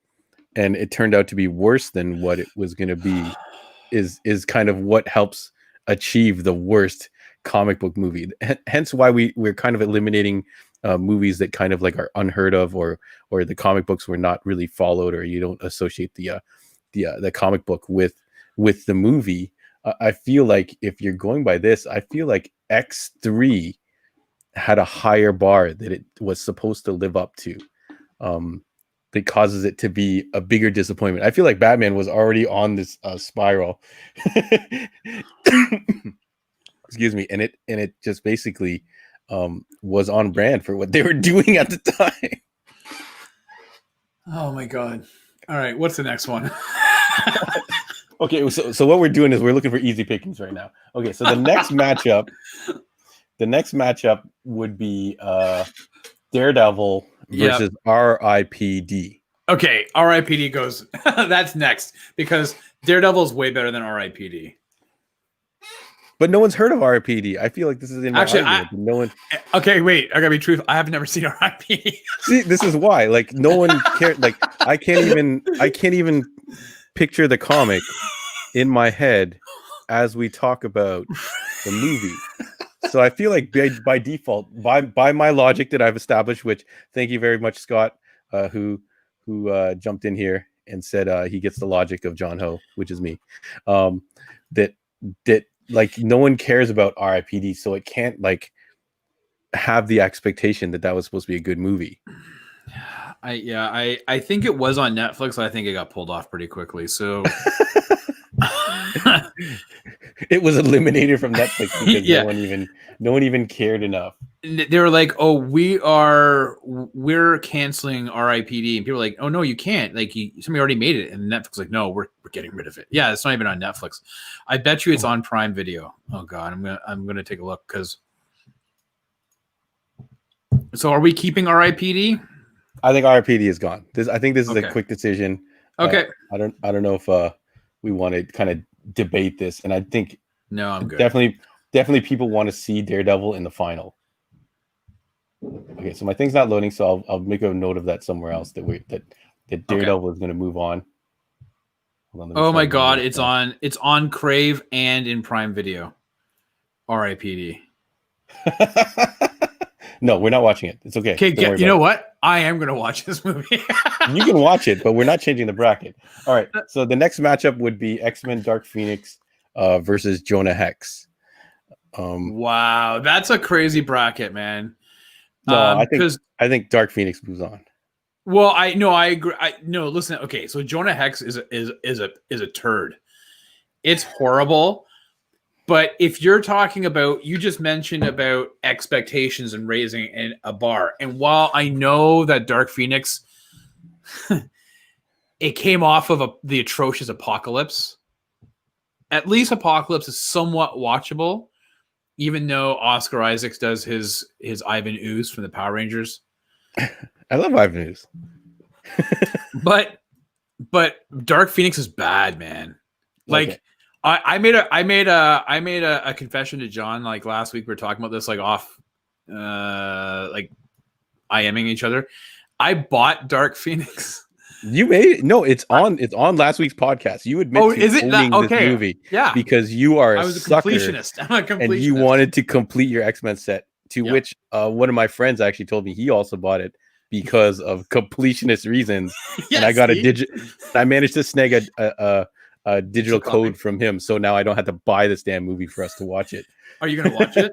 S2: and it turned out to be worse than what it was going to be, is kind of what helps achieve the worst comic book movie. Hence why we're kind of eliminating movies that kind of like are unheard of, or the comic books were not really followed, or you don't associate the comic book with the movie. I feel like if you're going by this, I feel like X3 had a higher bar that it was supposed to live up to. That causes it to be a bigger disappointment. I feel like Batman was already on this spiral. Excuse me, and it just basically was on brand for what they were doing at the time.
S1: Oh my god! All right, what's the next one?
S2: Okay, so what we're doing is we're looking for easy pickings right now. Okay, so the next matchup would be Daredevil versus R.I.P.D.
S1: Okay, R.I.P.D. goes. That's next because Daredevil is way better than R.I.P.D.
S2: But no one's heard of R.I.P.D. I feel like this is in my argument. No one.
S1: Okay, wait. I gotta be truthful. I have never seen R.I.P.D.
S2: See, this is why. Like, no one cared. Like, I can't even picture the comic in my head as we talk about the movie. So I feel like by default, by my logic that I've established, which thank you very much, Scott, who jumped in here and said he gets the logic of John Ho, which is me. That like no one cares about R.I.P.D. so it can't like have the expectation that was supposed to be a good movie.
S1: I think it was on Netflix. I think it got pulled off pretty quickly. So
S2: it was eliminated from Netflix because no one even cared enough.
S1: They were like, "Oh, we're canceling R.I.P.D." and people were like, "Oh no, you can't! Like, somebody already made it." And Netflix was like, "No, we're getting rid of it." Yeah, it's not even on Netflix. I bet you it's on Prime Video. Oh god, I'm gonna take a look because. So, are we keeping R.I.P.D.?
S2: I think R.I.P.D. is gone. I think this is a quick decision.
S1: Okay.
S2: I don't know if we want to kind of debate this, and I think
S1: no, I'm good.
S2: Definitely people want to see Daredevil in the final. Okay, so my thing's not loading, so I'll make a note of that somewhere else that Daredevil is going to move on. Hold on, let me
S1: Oh
S2: try
S1: my
S2: to
S1: god,
S2: move it
S1: it's on Crave and in Prime Video. R.I.P.D.
S2: No, we're not watching it. It's okay.
S1: Okay,
S2: Don't worry
S1: you
S2: about
S1: know what? I am gonna watch this movie.
S2: You can watch it, but we're not changing the bracket. All right. So the next matchup would be X-Men Dark Phoenix versus Jonah Hex.
S1: Wow, that's a crazy bracket, man.
S2: No,
S1: Because
S2: I think Dark Phoenix moves on.
S1: well, I agree. No, listen. Okay, so Jonah Hex is a turd. It's horrible. But if you're talking about, you just mentioned about expectations and raising a bar, and while I know that Dark Phoenix, it came off of the atrocious Apocalypse. At least Apocalypse is somewhat watchable, even though Oscar Isaacs does his Ivan Ooze from the Power Rangers.
S2: I love Ivan Ooze.
S1: but Dark Phoenix is bad, man. Like
S2: Okay.
S1: I made a confession to John like last week. We were talking about this like off like IMing each other. I bought Dark Phoenix.
S2: You made it. No, it's on last week's podcast. You admit to
S1: is it
S2: owning
S1: that? Okay.
S2: this movie
S1: Yeah.
S2: Because you are
S1: I was a
S2: sucker
S1: completionist. I'm a completionist.
S2: and you wanted to complete your X-Men set, to
S1: Yep.
S2: which one of my friends actually told me he also bought it because of completionist reasons.
S1: Yes,
S2: And I got
S1: see?
S2: I managed to snag a digital
S1: Copy.
S2: code from him, so now I don't have to buy this damn movie for us to watch it.
S1: Are you gonna watch it?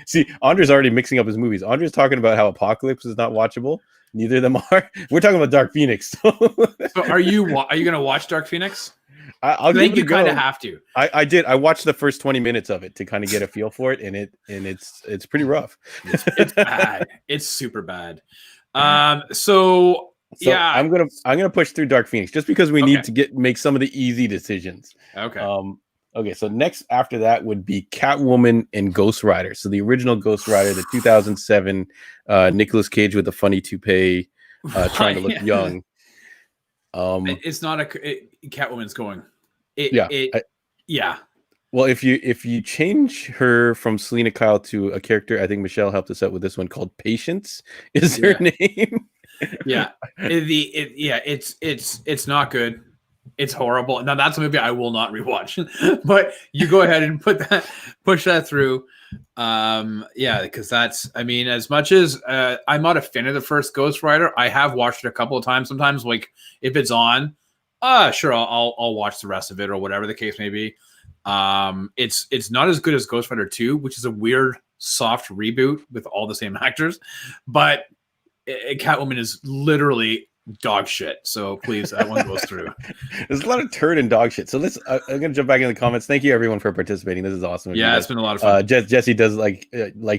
S2: See, Andre's already mixing up his movies. Andre's talking about how Apocalypse is not watchable. Neither of them are. We're talking about Dark Phoenix.
S1: So are you gonna watch Dark Phoenix?
S2: I'll
S1: I think
S2: give it
S1: you
S2: a go.
S1: kind of have to.
S2: I did. I watched the first 20 minutes of it to kind of get a feel for it, and it's pretty rough.
S1: It's bad. It's super bad. So yeah,
S2: I'm gonna push through Dark Phoenix just because we need to make some of the easy decisions.
S1: Okay.
S2: Okay. So next after that would be Catwoman and Ghost Rider. So the original Ghost Rider, the 2007 Nicolas Cage with a funny toupee, trying to look young.
S1: It's not Catwoman's going.
S2: Yeah. Well, if you change her from Selena Kyle to a character, I think Michelle helped us out with this one called Patience is her name.
S1: Yeah. It's not good. It's horrible. Now that's a movie I will not rewatch. But you go ahead and push that through. Because that's, I mean, as much as I'm not a fan of the first Ghost Rider, I have watched it a couple of times. Sometimes, like if it's on, sure, I'll watch the rest of it or whatever the case may be. It's not as good as Ghost Rider 2, which is a weird soft reboot with all the same actors, but Catwoman is literally dog shit. So please, that one goes through.
S2: There's a lot of turd and dog shit. So I'm gonna jump back in the comments. Thank you everyone for participating. This is awesome.
S1: Yeah, it's been a lot of fun.
S2: Jesse does like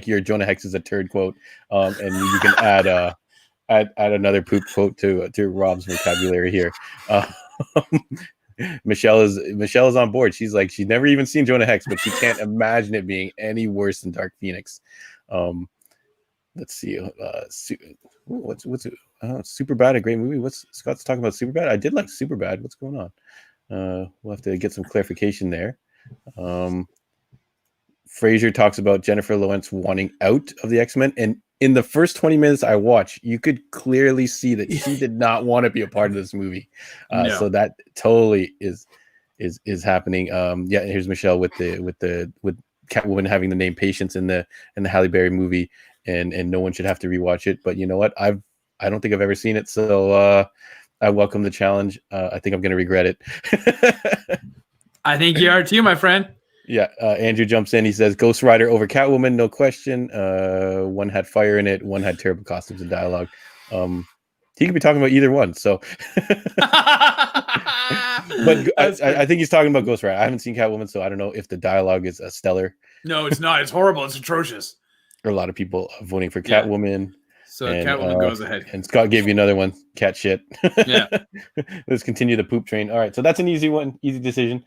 S2: your Jonah Hex is a turd quote, and you can add another poop quote to Rob's vocabulary here. Michelle is on board. She's like, she's never even seen Jonah Hex, but she can't imagine it being any worse than Dark Phoenix. Let's see. What's Superbad, a great movie? What's Scott's talking about Superbad? I did like Superbad. What's going on? We'll have to get some clarification there. Fraser talks about Jennifer Lawrence wanting out of the X-Men, and in the first 20 minutes I watched, you could clearly see that she did not want to be a part of this movie.
S1: No.
S2: So that totally is happening. Here's Michelle with Catwoman having the name Patience in the Halle Berry movie, and no one should have to rewatch it. But you know what? I don't think I've ever seen it, so I welcome the challenge. I think I'm going to regret it.
S1: I think you are too, my friend.
S2: Yeah, Andrew jumps in. He says Ghost Rider over Catwoman, no question. One had fire in it. One had terrible costumes and dialogue. He could be talking about either one. So, but I think he's talking about Ghost Rider. I haven't seen Catwoman, so I don't know if the dialogue is stellar.
S1: No, it's not. It's horrible. It's atrocious.
S2: Or a lot of people voting for Catwoman.
S1: So Catwoman goes ahead.
S2: And Scott gave you another one. Cat shit.
S1: Yeah.
S2: Let's continue the poop train. All right, so that's an easy one. Easy decision.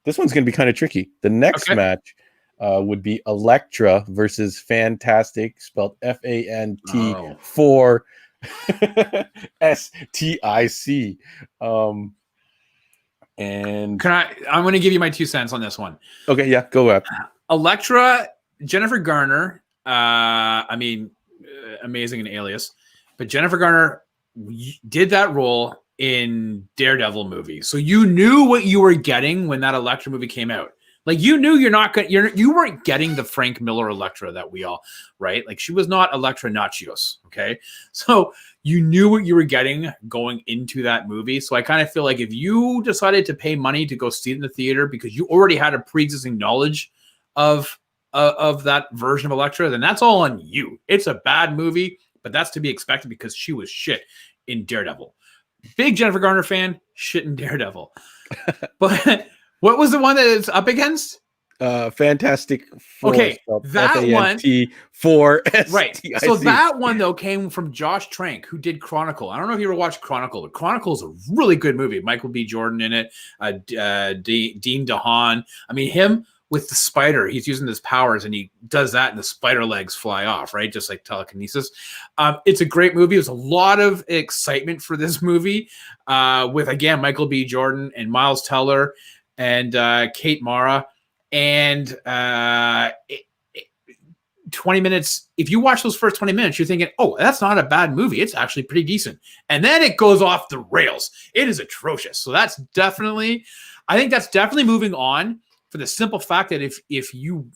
S2: This one's going to be kind of tricky. The next match would be Elektra versus Fantastic, spelled FANT4 STIC. And
S1: I'm going to give you my 2 cents on this one.
S2: Okay, yeah, go up.
S1: Elektra, Jennifer Garner. I mean, amazing in Alias, but Jennifer Garner did that role in Daredevil movie. So you knew what you were getting when that Elektra movie came out. Like you knew you weren't getting the Frank Miller Elektra that we all, right? Like she was not Elektra Nachios, okay? So you knew what you were getting going into that movie. So I kind of feel like if you decided to pay money to go see it in the theater because you already had a pre-existing knowledge of that version of Elektra, then that's all on you. It's a bad movie, but that's to be expected because she was shit in Daredevil. Big Jennifer Garner fan, shit in Daredevil. But what was the one that it's up against?
S2: Fantastic Four.
S1: Okay, that one.
S2: F-A-N-T-4-S-T-I-C.
S1: Right. So that one though came from Josh Trank, who did Chronicle. I don't know if you ever watched Chronicle, but Chronicle is a really good movie. Michael B. Jordan in it, Dean DeHaan. I mean, him with the spider, he's using his powers and he does that and the spider legs fly off, right? Just like telekinesis. It's a great movie. There's a lot of excitement for this movie with, again, Michael B. Jordan and Miles Teller and Kate Mara. And 20 minutes, if you watch those first 20 minutes, you're thinking, oh, that's not a bad movie. It's actually pretty decent. And then it goes off the rails. It is atrocious. So I think that's definitely moving on for the simple fact that if you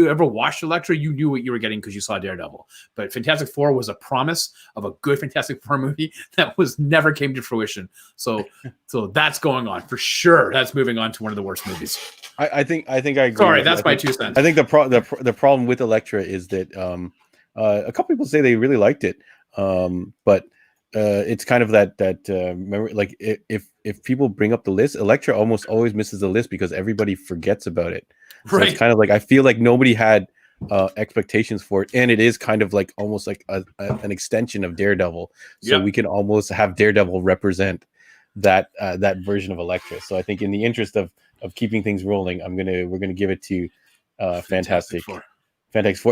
S1: ever watched Elektra, you knew what you were getting because you saw Daredevil. But Fantastic Four was a promise of a good Fantastic Four movie that never came to fruition. So that's going on for sure. That's moving on to one of the worst movies.
S2: I think I agree.
S1: Sorry, that's my 2 cents.
S2: I think the problem with Elektra is that a couple people say they really liked it, but it's kind of that remember, like if people bring up the list, Elektra almost always misses the list because everybody forgets about it. So
S1: Right.
S2: It's kind of like I feel like nobody had expectations for it, and it is kind of like almost like an extension of Daredevil. So we can almost have Daredevil represent that version of Elektra. So I think in the interest of keeping things rolling, we're gonna give it to Fantastic Four.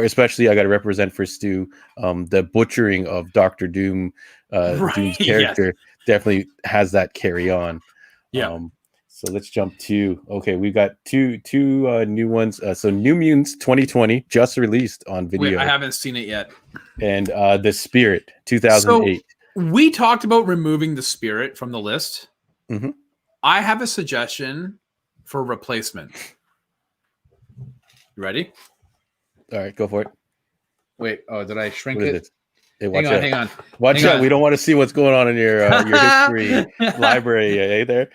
S2: Especially I got to represent for Stu the butchering of Doctor Doom. Doom's character definitely has that carry on. So let's jump to we've got two new ones. So New Mutants 2020 just released on video.
S1: Wait, I haven't seen it yet.
S2: And The Spirit 2008.
S1: So we talked about removing The Spirit from the list.
S2: Mm-hmm.
S1: I have a suggestion for replacement. You ready?
S2: All right, go for it.
S1: Wait, did I shrink
S2: What is
S1: it?
S2: Hey,
S1: Hang on.
S2: Watch out. We don't want to see what's going on in your history library. There.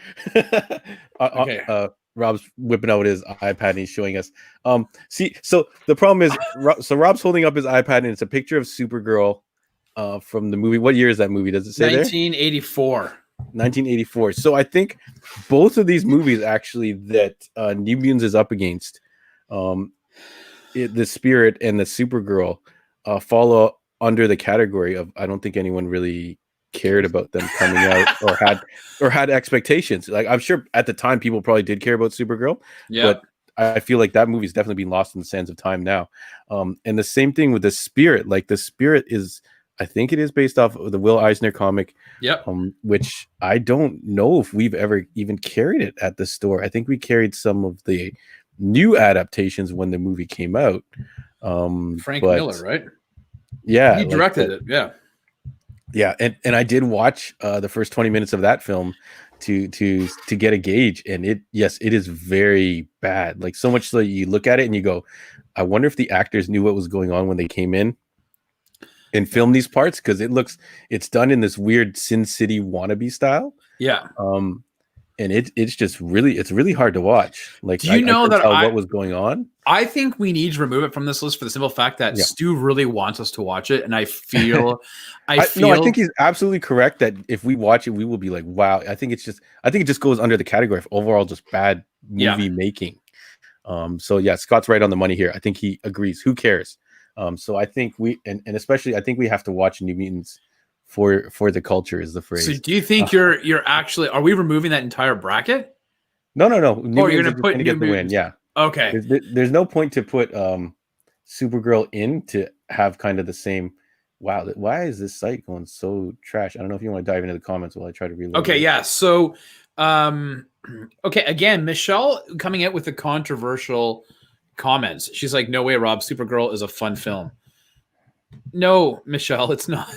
S1: Okay.
S2: Rob's whipping out his iPad and he's showing us. So the problem is, Rob's holding up his iPad and it's a picture of Supergirl from the movie. What year is that movie? Does it say
S1: 1984.
S2: 1984. So I think both of these movies actually that New Mutants is up against, The Spirit and the Supergirl, follow under the category of I don't think anyone really cared about them coming out or had expectations. Like I'm sure at the time people probably did care about Supergirl, but I feel like that movie's definitely been lost in the sands of time now. And the same thing with The Spirit. Like The Spirit is, I think it is based off of the Will Eisner comic, which I don't know if we've ever even carried it at the store. I think we carried some of the new adaptations when the movie came out.
S1: Frank Miller, right?
S2: Yeah,
S1: he directed it.
S2: Yeah, and I did watch the first 20 minutes of that film to get a gauge, and it is very bad. Like so much so you look at it and you go, I wonder if the actors knew what was going on when they came in and filmed these parts, because it's done in this weird Sin City wannabe style. Yeah. And it's really hard to watch. Like,
S1: do you know that
S2: what was going on?
S1: I think we need to remove it from this list for the simple fact that Stu really wants us to watch it, and I feel,
S2: I think he's absolutely correct that if we watch it, we will be like, wow. I think it just goes under the category of overall just bad movie making. So yeah, Scott's right on the money here. I think he agrees. Who cares? So I think and especially I think we have to watch New Mutants for the culture is the phrase.
S1: So do you think you're actually, are we removing that entire bracket?
S2: No. New
S1: you're going to
S2: get the win. Yeah.
S1: Okay.
S2: There's no point to put Supergirl in to have kind of the same. Wow. Why is this site going so trash? I don't know if you want to dive into the comments while I try to reload.
S1: Okay.
S2: it.
S1: Yeah. So, okay. Again, Michelle coming out with the controversial comments. She's like, no way, Rob, Supergirl is a fun film. No, Michelle, it's not.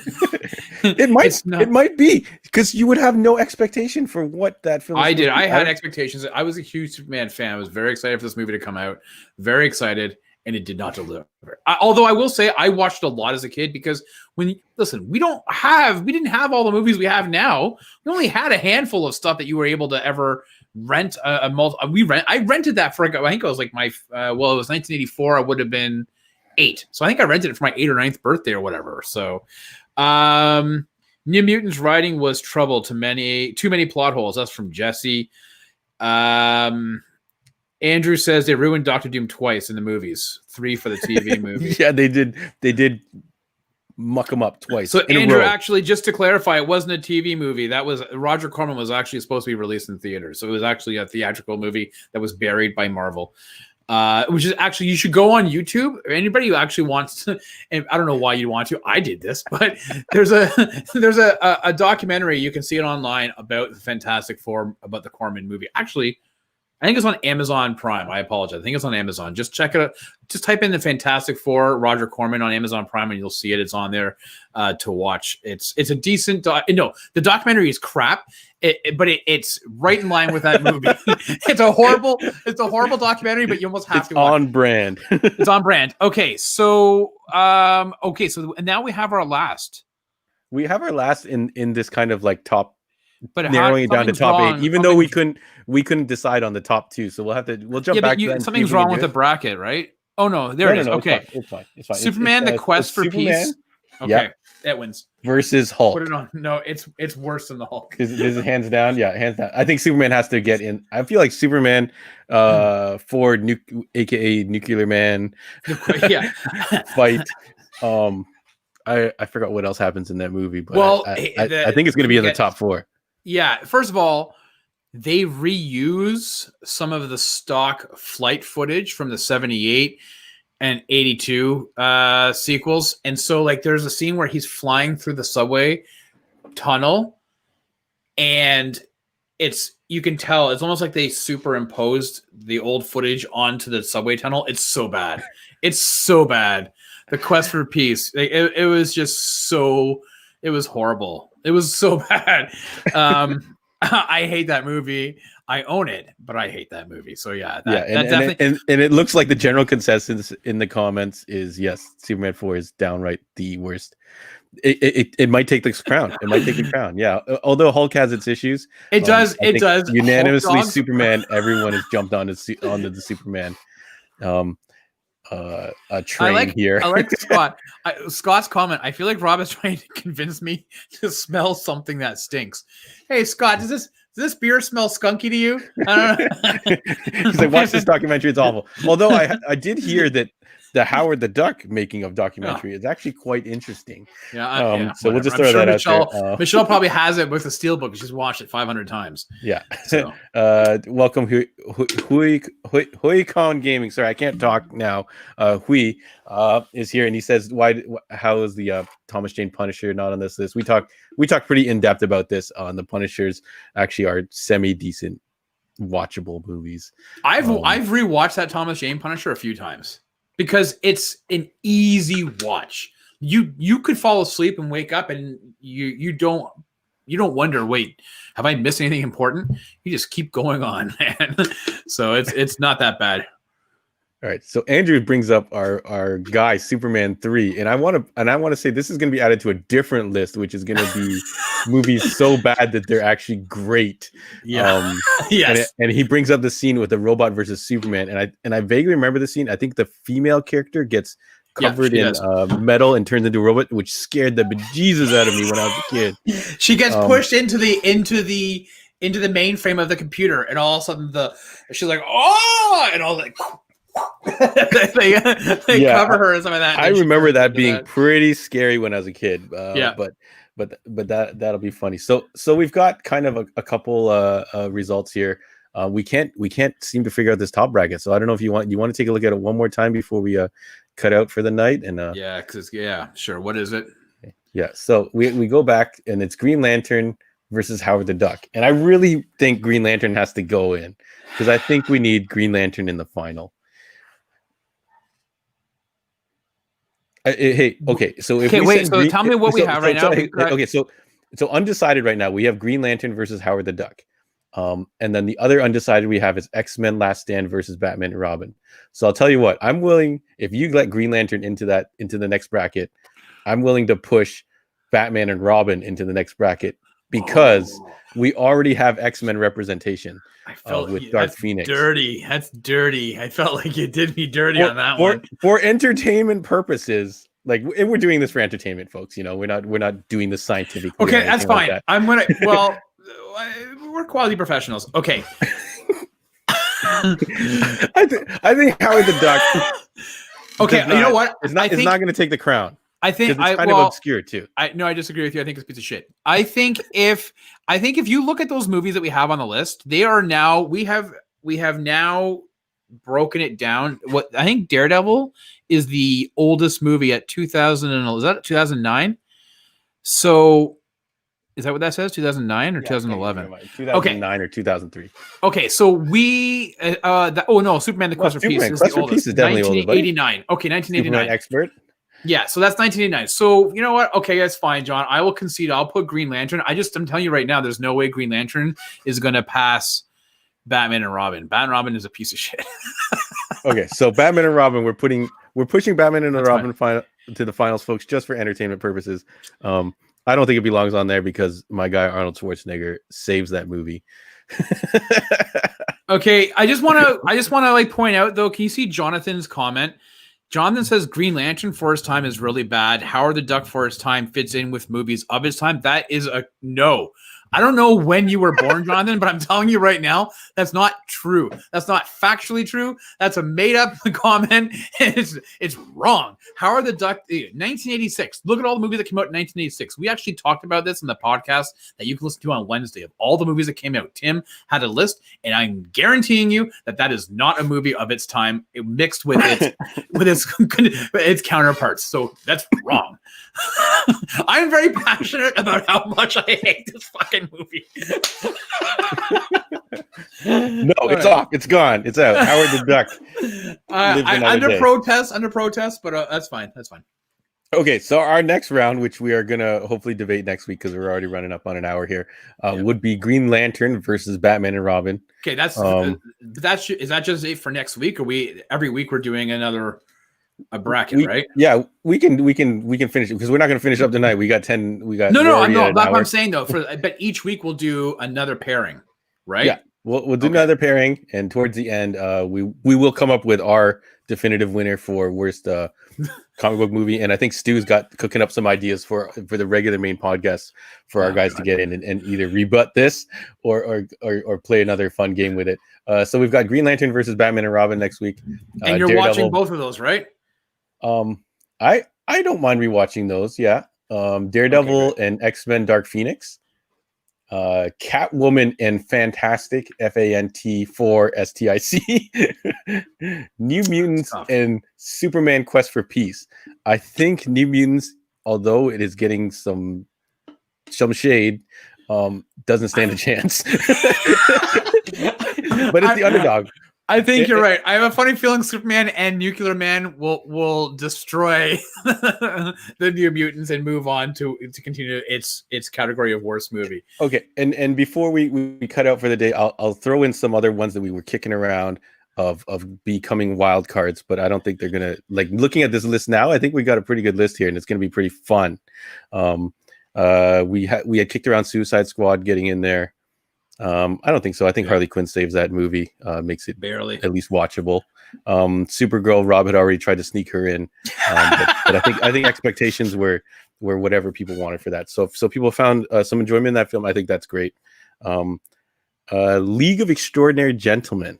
S2: It might.
S1: It's not.
S2: It might be because you would have no expectation for what that film.
S1: I did. I had expectations. I was a huge Superman fan. I was very excited for this movie to come out. Very excited, and it did not deliver. Although I will say, I watched a lot as a kid because we didn't have all the movies we have now. We only had a handful of stuff that you were able to ever rent. I rented that for. I think it was like my. It was 1984. I would have been 8. So I think I rented it for my 8th or 9th birthday or whatever. So. New Mutants writing was trouble too many plot holes. That's from Jesse. Andrew says they ruined Doctor Doom twice in the movies. 3 for the TV movie.
S2: Yeah, they did muck him up twice.
S1: So Andrew, actually, just to clarify, it wasn't a TV movie. That was Roger Corman was actually supposed to be released in theaters. So it was actually a theatrical movie that was buried by Marvel. Which is actually, you should go on YouTube. Anybody who actually wants to, and I don't know why you want to. I did this, but there's a documentary, you can see it online, about the Fantastic Four, about the Corman movie. Actually, I think it's on Amazon Prime. I apologize. I think it's on Amazon. Just check it out. Just type in the Fantastic Four, Roger Corman on Amazon Prime, and you'll see it. It's on there to watch. It's a decent. No, the documentary is crap. But it's right in line with that movie. It's a horrible documentary, but you almost have to watch
S2: on brand.
S1: It's on brand. Okay, so and now we have our last.
S2: We have our last in this kind of like top,
S1: but
S2: narrowing it down to top 8, even though we couldn't decide on the top 2. So we'll jump back to that.
S1: Something's wrong with the bracket, right? Oh no, there it is. Okay,
S2: it's fine.
S1: Superman: The Quest for Peace. Okay,
S2: yep.
S1: That wins.
S2: Versus Hulk.
S1: Put it on. No, it's worse than the Hulk.
S2: This is hands down. Yeah, hands down. I think Superman has to get in. I feel like Superman, for aka Nuclear Man,
S1: yeah,
S2: fight. I forgot what else happens in that movie, but I think it's going to be in the top 4. Yeah.
S1: First of all, they reuse some of the stock flight footage from the 78 and 82 sequels. And so like there's a scene where he's flying through the subway tunnel, and you can tell it's almost like they superimposed the old footage onto the subway tunnel. It's so bad. It's so bad. The Quest for Peace. It was just so, it was horrible. It was so bad. I hate that movie. I own it, but I hate that movie. So yeah,
S2: and it looks like the general consensus in the comments is yes, Superman 4 is downright the worst. It might take the crown. It might take the crown. Yeah, although Hulk has its issues,
S1: it does. It does
S2: unanimously. Superman. Everyone has jumped onto the Superman. A train here.
S1: I like Scott. Scott's comment. I feel like Rob is trying to convince me to smell something that stinks. Hey, Scott, does this beer smell skunky to you? I don't know.
S2: He's like, watch this documentary. It's awful. Although I did hear that the Howard the Duck making of documentary is actually quite interesting.
S1: Yeah.
S2: So we'll just throw that out there.
S1: Michelle probably has it with the steelbook. She's watched it 500 times.
S2: Yeah. So. Welcome, Hui Kong Gaming. Sorry, I can't talk now. Hui is here, and he says, how is the Thomas Jane Punisher not on this list? We talked pretty in depth about this on the Punishers. Actually, are semi-decent, watchable movies.
S1: I've rewatched that Thomas Jane Punisher a few times, because it's an easy watch. You could fall asleep and wake up, and you don't wonder, wait, have I missed anything important? You just keep going on, man. So it's not that bad.
S2: All right. So Andrew brings up our guy Superman 3, and I want to say this is going to be added to a different list, which is going to be movies so bad that they're actually great.
S1: Yeah. Yes.
S2: And he brings up the scene with the robot versus Superman, and I vaguely remember the scene. I think the female character gets covered in metal and turns into a robot, which scared the bejesus out of me when I was a kid.
S1: She gets pushed into the mainframe of the computer, and all of a sudden she's like, oh, and all like. they cover her and something like that.
S2: I remember that being pretty scary when I was a kid. But that'll be funny. So we've got kind of a couple results here. We can't seem to figure out this top bracket. So I don't know if you want to take a look at it one more time before we cut out for the night. And
S1: sure. What is it?
S2: Yeah. So we go back, and it's Green Lantern versus Howard the Duck, and I really think Green Lantern has to go in, because I think we need Green Lantern in the final. Hey, okay. So if
S1: Okay,
S2: we
S1: wait.
S2: said
S1: So tell me what we have right now.
S2: Hey, okay, so undecided right now. We have Green Lantern versus Howard the Duck, and then the other undecided we have is X-Men: Last Stand versus Batman and Robin. So I'll tell you what, I'm willing, if you let Green Lantern into the next bracket, I'm willing to push Batman and Robin into the next bracket because we already have X-Men representation.
S1: I felt
S2: with Dark Phoenix.
S1: Dirty. That's dirty. I felt like you did me dirty on that one.
S2: For entertainment purposes, like we're doing this for entertainment, folks. You know, we're not doing this scientifically.
S1: Okay, that's fine.
S2: Like that.
S1: I'm gonna. Well, we're quality professionals. Okay.
S2: I think Howard the Duck.
S1: Okay, you know what?
S2: It's not going to take the crown.
S1: I think
S2: it's kind of obscure too.
S1: I disagree with you. I think it's a piece of shit. I think if you look at those movies that we have on the list, they are now we have now broken it down. What I think Daredevil is the oldest movie at 2000 and is that 2009? So is that what that says? 2009 or 2011?
S2: 2009 or 2003.
S1: Okay, so we Superman: The Quest for Peace is the oldest.
S2: Is definitely
S1: 1989. Okay, 1989.
S2: Superman expert.
S1: Yeah, so that's 1989. So you know what? Okay, that's fine, John. I will concede. I'll put Green Lantern. I'm telling you right now, there's no way Green Lantern is going to pass Batman and Robin. Batman and Robin is a piece of shit.
S2: Okay, so Batman and Robin, we're pushing Batman and Robin to the finals, folks, just for entertainment purposes. I don't think it belongs on there because my guy Arnold Schwarzenegger saves that movie.
S1: Okay, I just want to like point out though. Can you see Jonathan's comment? Jonathan says Green Lantern for his time is really bad. Howard the Duck for his time fits in with movies of his time. That is a no. I don't know when you were born, Jonathan, but I'm telling you right now, that's not true. That's not factually true. That's a made-up comment. It's wrong. Howard the Duck, 1986. Look at all the movies that came out in 1986. We actually talked about this in the podcast that you can listen to on Wednesday of all the movies that came out. Tim had a list, and I'm guaranteeing you that is not a movie of its time. It mixed with its counterparts. So that's wrong. I'm very passionate about how much I hate this fucking movie.
S2: No, it's off. It's gone. It's out. Howard the Duck.
S1: Under protest, but that's fine. That's fine.
S2: Okay, so our next round, which we are gonna hopefully debate next week because we're already running up on an hour here, would be Green Lantern versus Batman and Robin.
S1: Okay, is that just it for next week? Or every week we're doing a bracket, right?
S2: Yeah, we can finish it because we're not going to finish up tonight. We got 10. We got
S1: no. That's what I'm saying though. But each week we'll do another pairing, right?
S2: Yeah, we'll do another pairing, and towards the end, we will come up with our definitive winner for worst comic book movie. And I think Stu's got cooking up some ideas for the regular main podcast for our guys to get in and either rebut this or play another fun game with it. So we've got Green Lantern versus Batman and Robin next week.
S1: And you're watching both of those, right?
S2: I don't mind rewatching those. Yeah. Daredevil and X-Men Dark Phoenix. Catwoman and Fantastic FANT4 STIC. New Mutants and Superman Quest for Peace. I think New Mutants, although it is getting some shade, doesn't stand a chance. But it's the underdog.
S1: I think you're right. I have a funny feeling Superman and Nuclear Man will destroy the New Mutants and move on to continue its category of worst movie.
S2: Okay, and before we cut out for the day, I'll throw in some other ones that we were kicking around of becoming wild cards, but I don't think they're gonna like looking at this list now. I think we got a pretty good list here, and it's gonna be pretty fun. We had kicked around Suicide Squad getting in there. I don't think so. I think Harley Quinn saves that movie, makes it
S1: barely
S2: at least watchable. Supergirl, Rob had already tried to sneak her in, but I think expectations were whatever people wanted for that. So people found some enjoyment in that film. I think that's great. League of Extraordinary Gentlemen.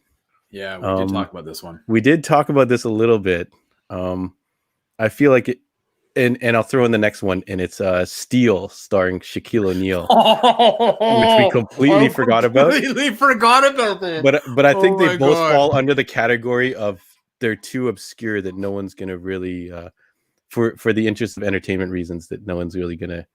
S1: Yeah, we did talk about this one.
S2: We did talk about this a little bit. I feel like it. And I'll throw in the next one, and it's Steel, starring Shaquille O'Neal, which we completely forgot about.
S1: Completely forgot about that.
S2: But I think they both fall under the category of they're too obscure that no one's gonna really, for the interest of entertainment reasons, that no one's really gonna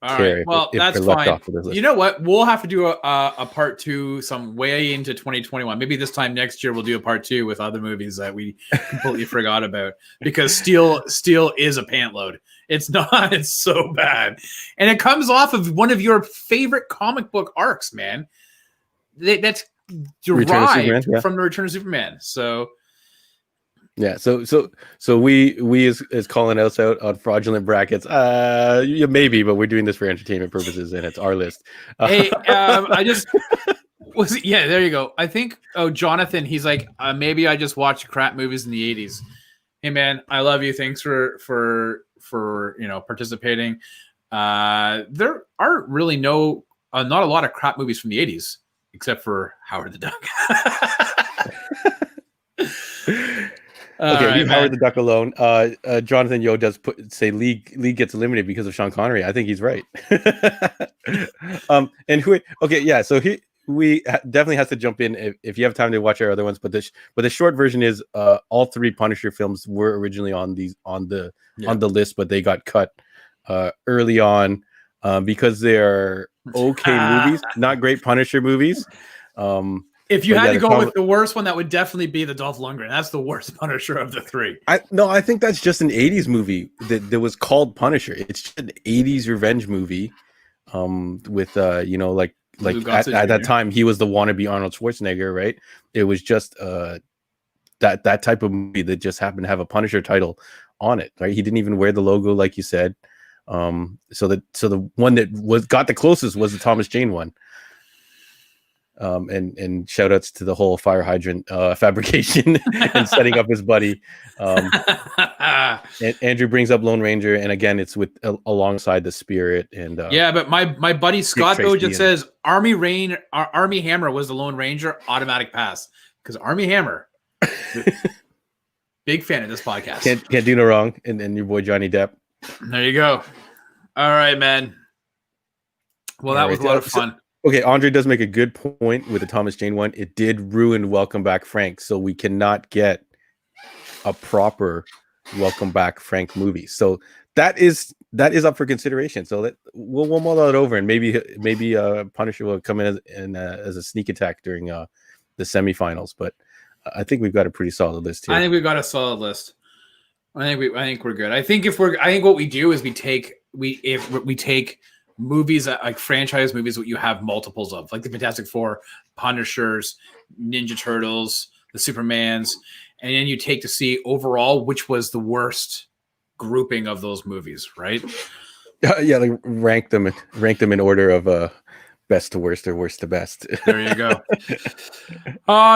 S1: All
S2: care
S1: right. Well,
S2: if
S1: that's
S2: they're left
S1: fine.
S2: off of this list.
S1: You know what? We'll have to do a part 2 some way into 2021. Maybe this time next year we'll do a part 2 with other movies that we completely forgot about, because Steel is a pant load. It's not. It's so bad, and it comes off of one of your favorite comic book arcs, man. That's derived from the Return of Superman. So.
S2: Yeah, so we is calling us out on fraudulent brackets. Yeah, maybe, but we're doing this for entertainment purposes, and it's our list.
S1: Hey, I just yeah, there you go. I think Jonathan, he's like, maybe I just watched crap movies in the 80s. Hey man, I love you. Thanks for participating. There are really not a lot of crap movies from the 80s, except for Howard the Duck.
S2: Okay,
S1: right,
S2: leave Howard the Duck alone. Jonathan Yo does say Lee gets eliminated because of Sean Connery. I think he's right. And who? Okay, yeah. So we definitely has to jump in if you have time to watch our other ones. But the short version is all 3 Punisher films were originally on the list, but they got cut early on because they're okay movies, not great Punisher movies.
S1: If you had to go with the worst one, that would definitely be the Dolph Lundgren. That's the worst Punisher of the 3.
S2: I think that's just an 80s movie that was called Punisher. It's just an 80s revenge movie with like at that time he was the wannabe Arnold Schwarzenegger, right? It was just that type of movie that just happened to have a Punisher title on it, right? He didn't even wear the logo, like you said. So the one that got the closest was the Thomas Jane one. And shout outs to the whole fire hydrant fabrication and setting up his buddy. And Andrew brings up Lone Ranger, and again, it's with alongside the Spirit and
S1: but my buddy Scott though just says Army Hammer was the Lone Ranger. Automatic pass, because Army Hammer, big fan of this podcast.
S2: Can't do no wrong. And your boy Johnny Depp.
S1: There you go. All right, man. Well, that was a lot of fun.
S2: Okay, Andre does make a good point with the Thomas Jane one. It did ruin Welcome Back Frank, so we cannot get a proper Welcome Back Frank movie. So that is up for consideration. So we'll mull that over, and maybe Punisher will come in as a sneak attack during the semifinals. But I think we've got a pretty solid list here.
S1: I think we've got a solid list. I think we're good. I think what we do is we take movies like franchise movies that you have multiples of, like the Fantastic Four, Punishers, Ninja Turtles, the Supermans, and then you take to see overall which was the worst grouping of those movies, right?
S2: Yeah, like rank them in order of best to worst or worst to best.
S1: There you go.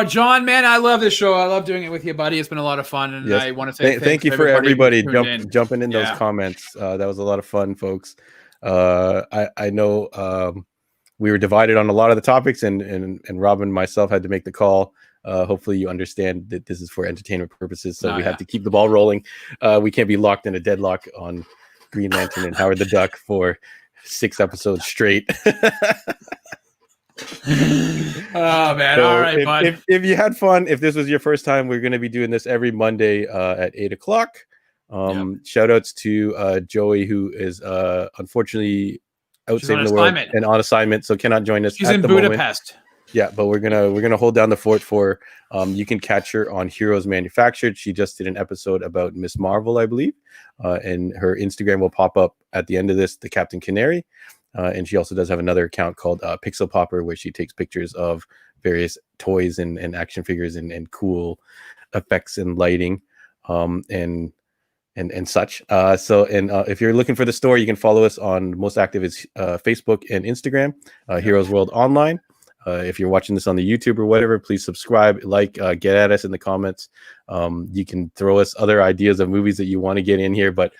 S1: John, man, I love this show. I love doing it with you, buddy. It's been a lot of fun, and yes. I want to say
S2: thank you for everybody jumping in those comments. That was a lot of fun, folks. I know we were divided on a lot of the topics, and Robin and myself had to make the call. Hopefully you understand that this is for entertainment purposes, so we have to keep the ball rolling. We can't be locked in a deadlock on Green Lantern and Howard the Duck for 6 episodes straight.
S1: Oh man!
S2: So
S1: all right, bud.
S2: If you had fun, if this was your first time, we're going to be doing this every Monday at 8:00. Shout outs to Joey, who is unfortunately out saving the world and on assignment, so cannot join us.
S1: She's in Budapest.
S2: Yeah, but we're gonna hold down the fort for. You can catch her on Heroes Manufactured. She just did an episode about Miss Marvel, I believe, and her Instagram will pop up at the end of this. The Captain Canary, and she also does have another account called Pixel Popper, where she takes pictures of various toys and action figures and cool effects and lighting, and such. If you're looking for the store, you can follow us on most active is Facebook and Instagram, Heroes World Online. If you're watching this on the YouTube or whatever, please subscribe, get at us in the comments. You can throw us other ideas of movies that you want to get in here, but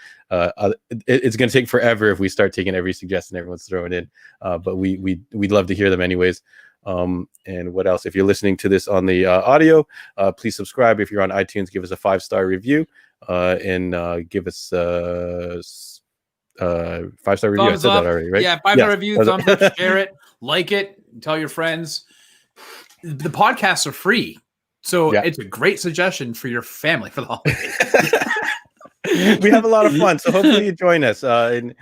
S2: it's going to take forever if we start taking every suggestion everyone's throwing in. But we'd love to hear them anyways. And what else? If you're listening to this on the audio, please subscribe. If you're on iTunes, give us a 5-star review and give us 5-star review. I said that already, right?
S1: Yeah, 5-star review, thumbs up, share it, like it, tell your friends. The podcasts are free, so it's a great suggestion for your family for the holidays.
S2: We have a lot of fun, so hopefully you join us. And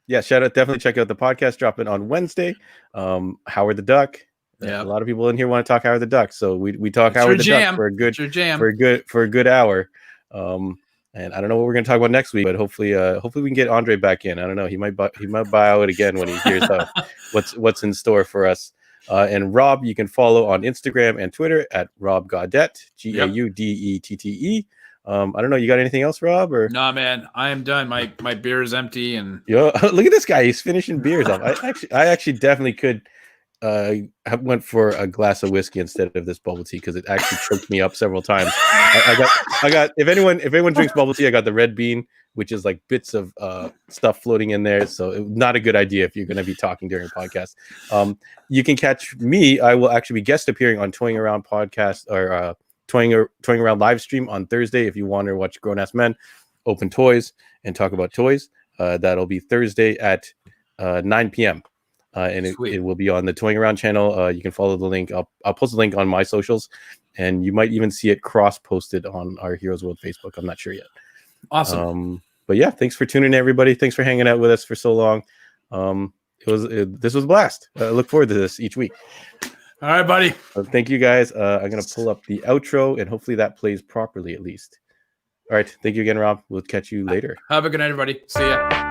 S2: yeah, shout out. Definitely check out the podcast dropping on Wednesday. Howard the Duck.
S1: Yeah.
S2: A lot of people in here want to talk Howard the Duck, so we talk
S1: It's
S2: Howard
S1: your
S2: the
S1: jam.
S2: Duck for a good
S1: It's your jam.
S2: for a good hour. And I don't know what we're going to talk about next week, but hopefully we can get Andre back in. I don't know. He might buy out again when he hears what's in store for us. And Rob, you can follow on Instagram and Twitter at Rob Gaudette, Gaudette. I don't know. You got anything else, Rob? Or
S1: Nah, man, I am done. My beer is empty, and
S2: look at this guy. He's finishing beers off. I actually definitely could. I went for a glass of whiskey instead of this bubble tea because it actually choked me up several times. I got if anyone drinks bubble tea, I got the red bean, which is like bits of stuff floating in there. So not a good idea if you're going to be talking during a podcast. You can catch me. I will actually be guest appearing on Toying Around podcast or Toying Around live stream on Thursday. If you want to watch grown ass men open toys and talk about toys, that'll be Thursday at 9 p.m. And it will be on the Toying Around channel. You can follow the link. I'll post the link on my socials, and you might even see it cross-posted on our Heroes World Facebook. I'm not sure yet.
S1: awesome.
S2: But yeah, thanks for tuning in, everybody. Thanks for hanging out with us for so long. This was a blast. I look forward to this each week.
S1: All right, buddy.
S2: Thank you, guys. I'm gonna pull up the outro, and hopefully that plays properly at least. All right. Thank you again, Rob. We'll catch you later.
S1: Have a good night, everybody. See ya.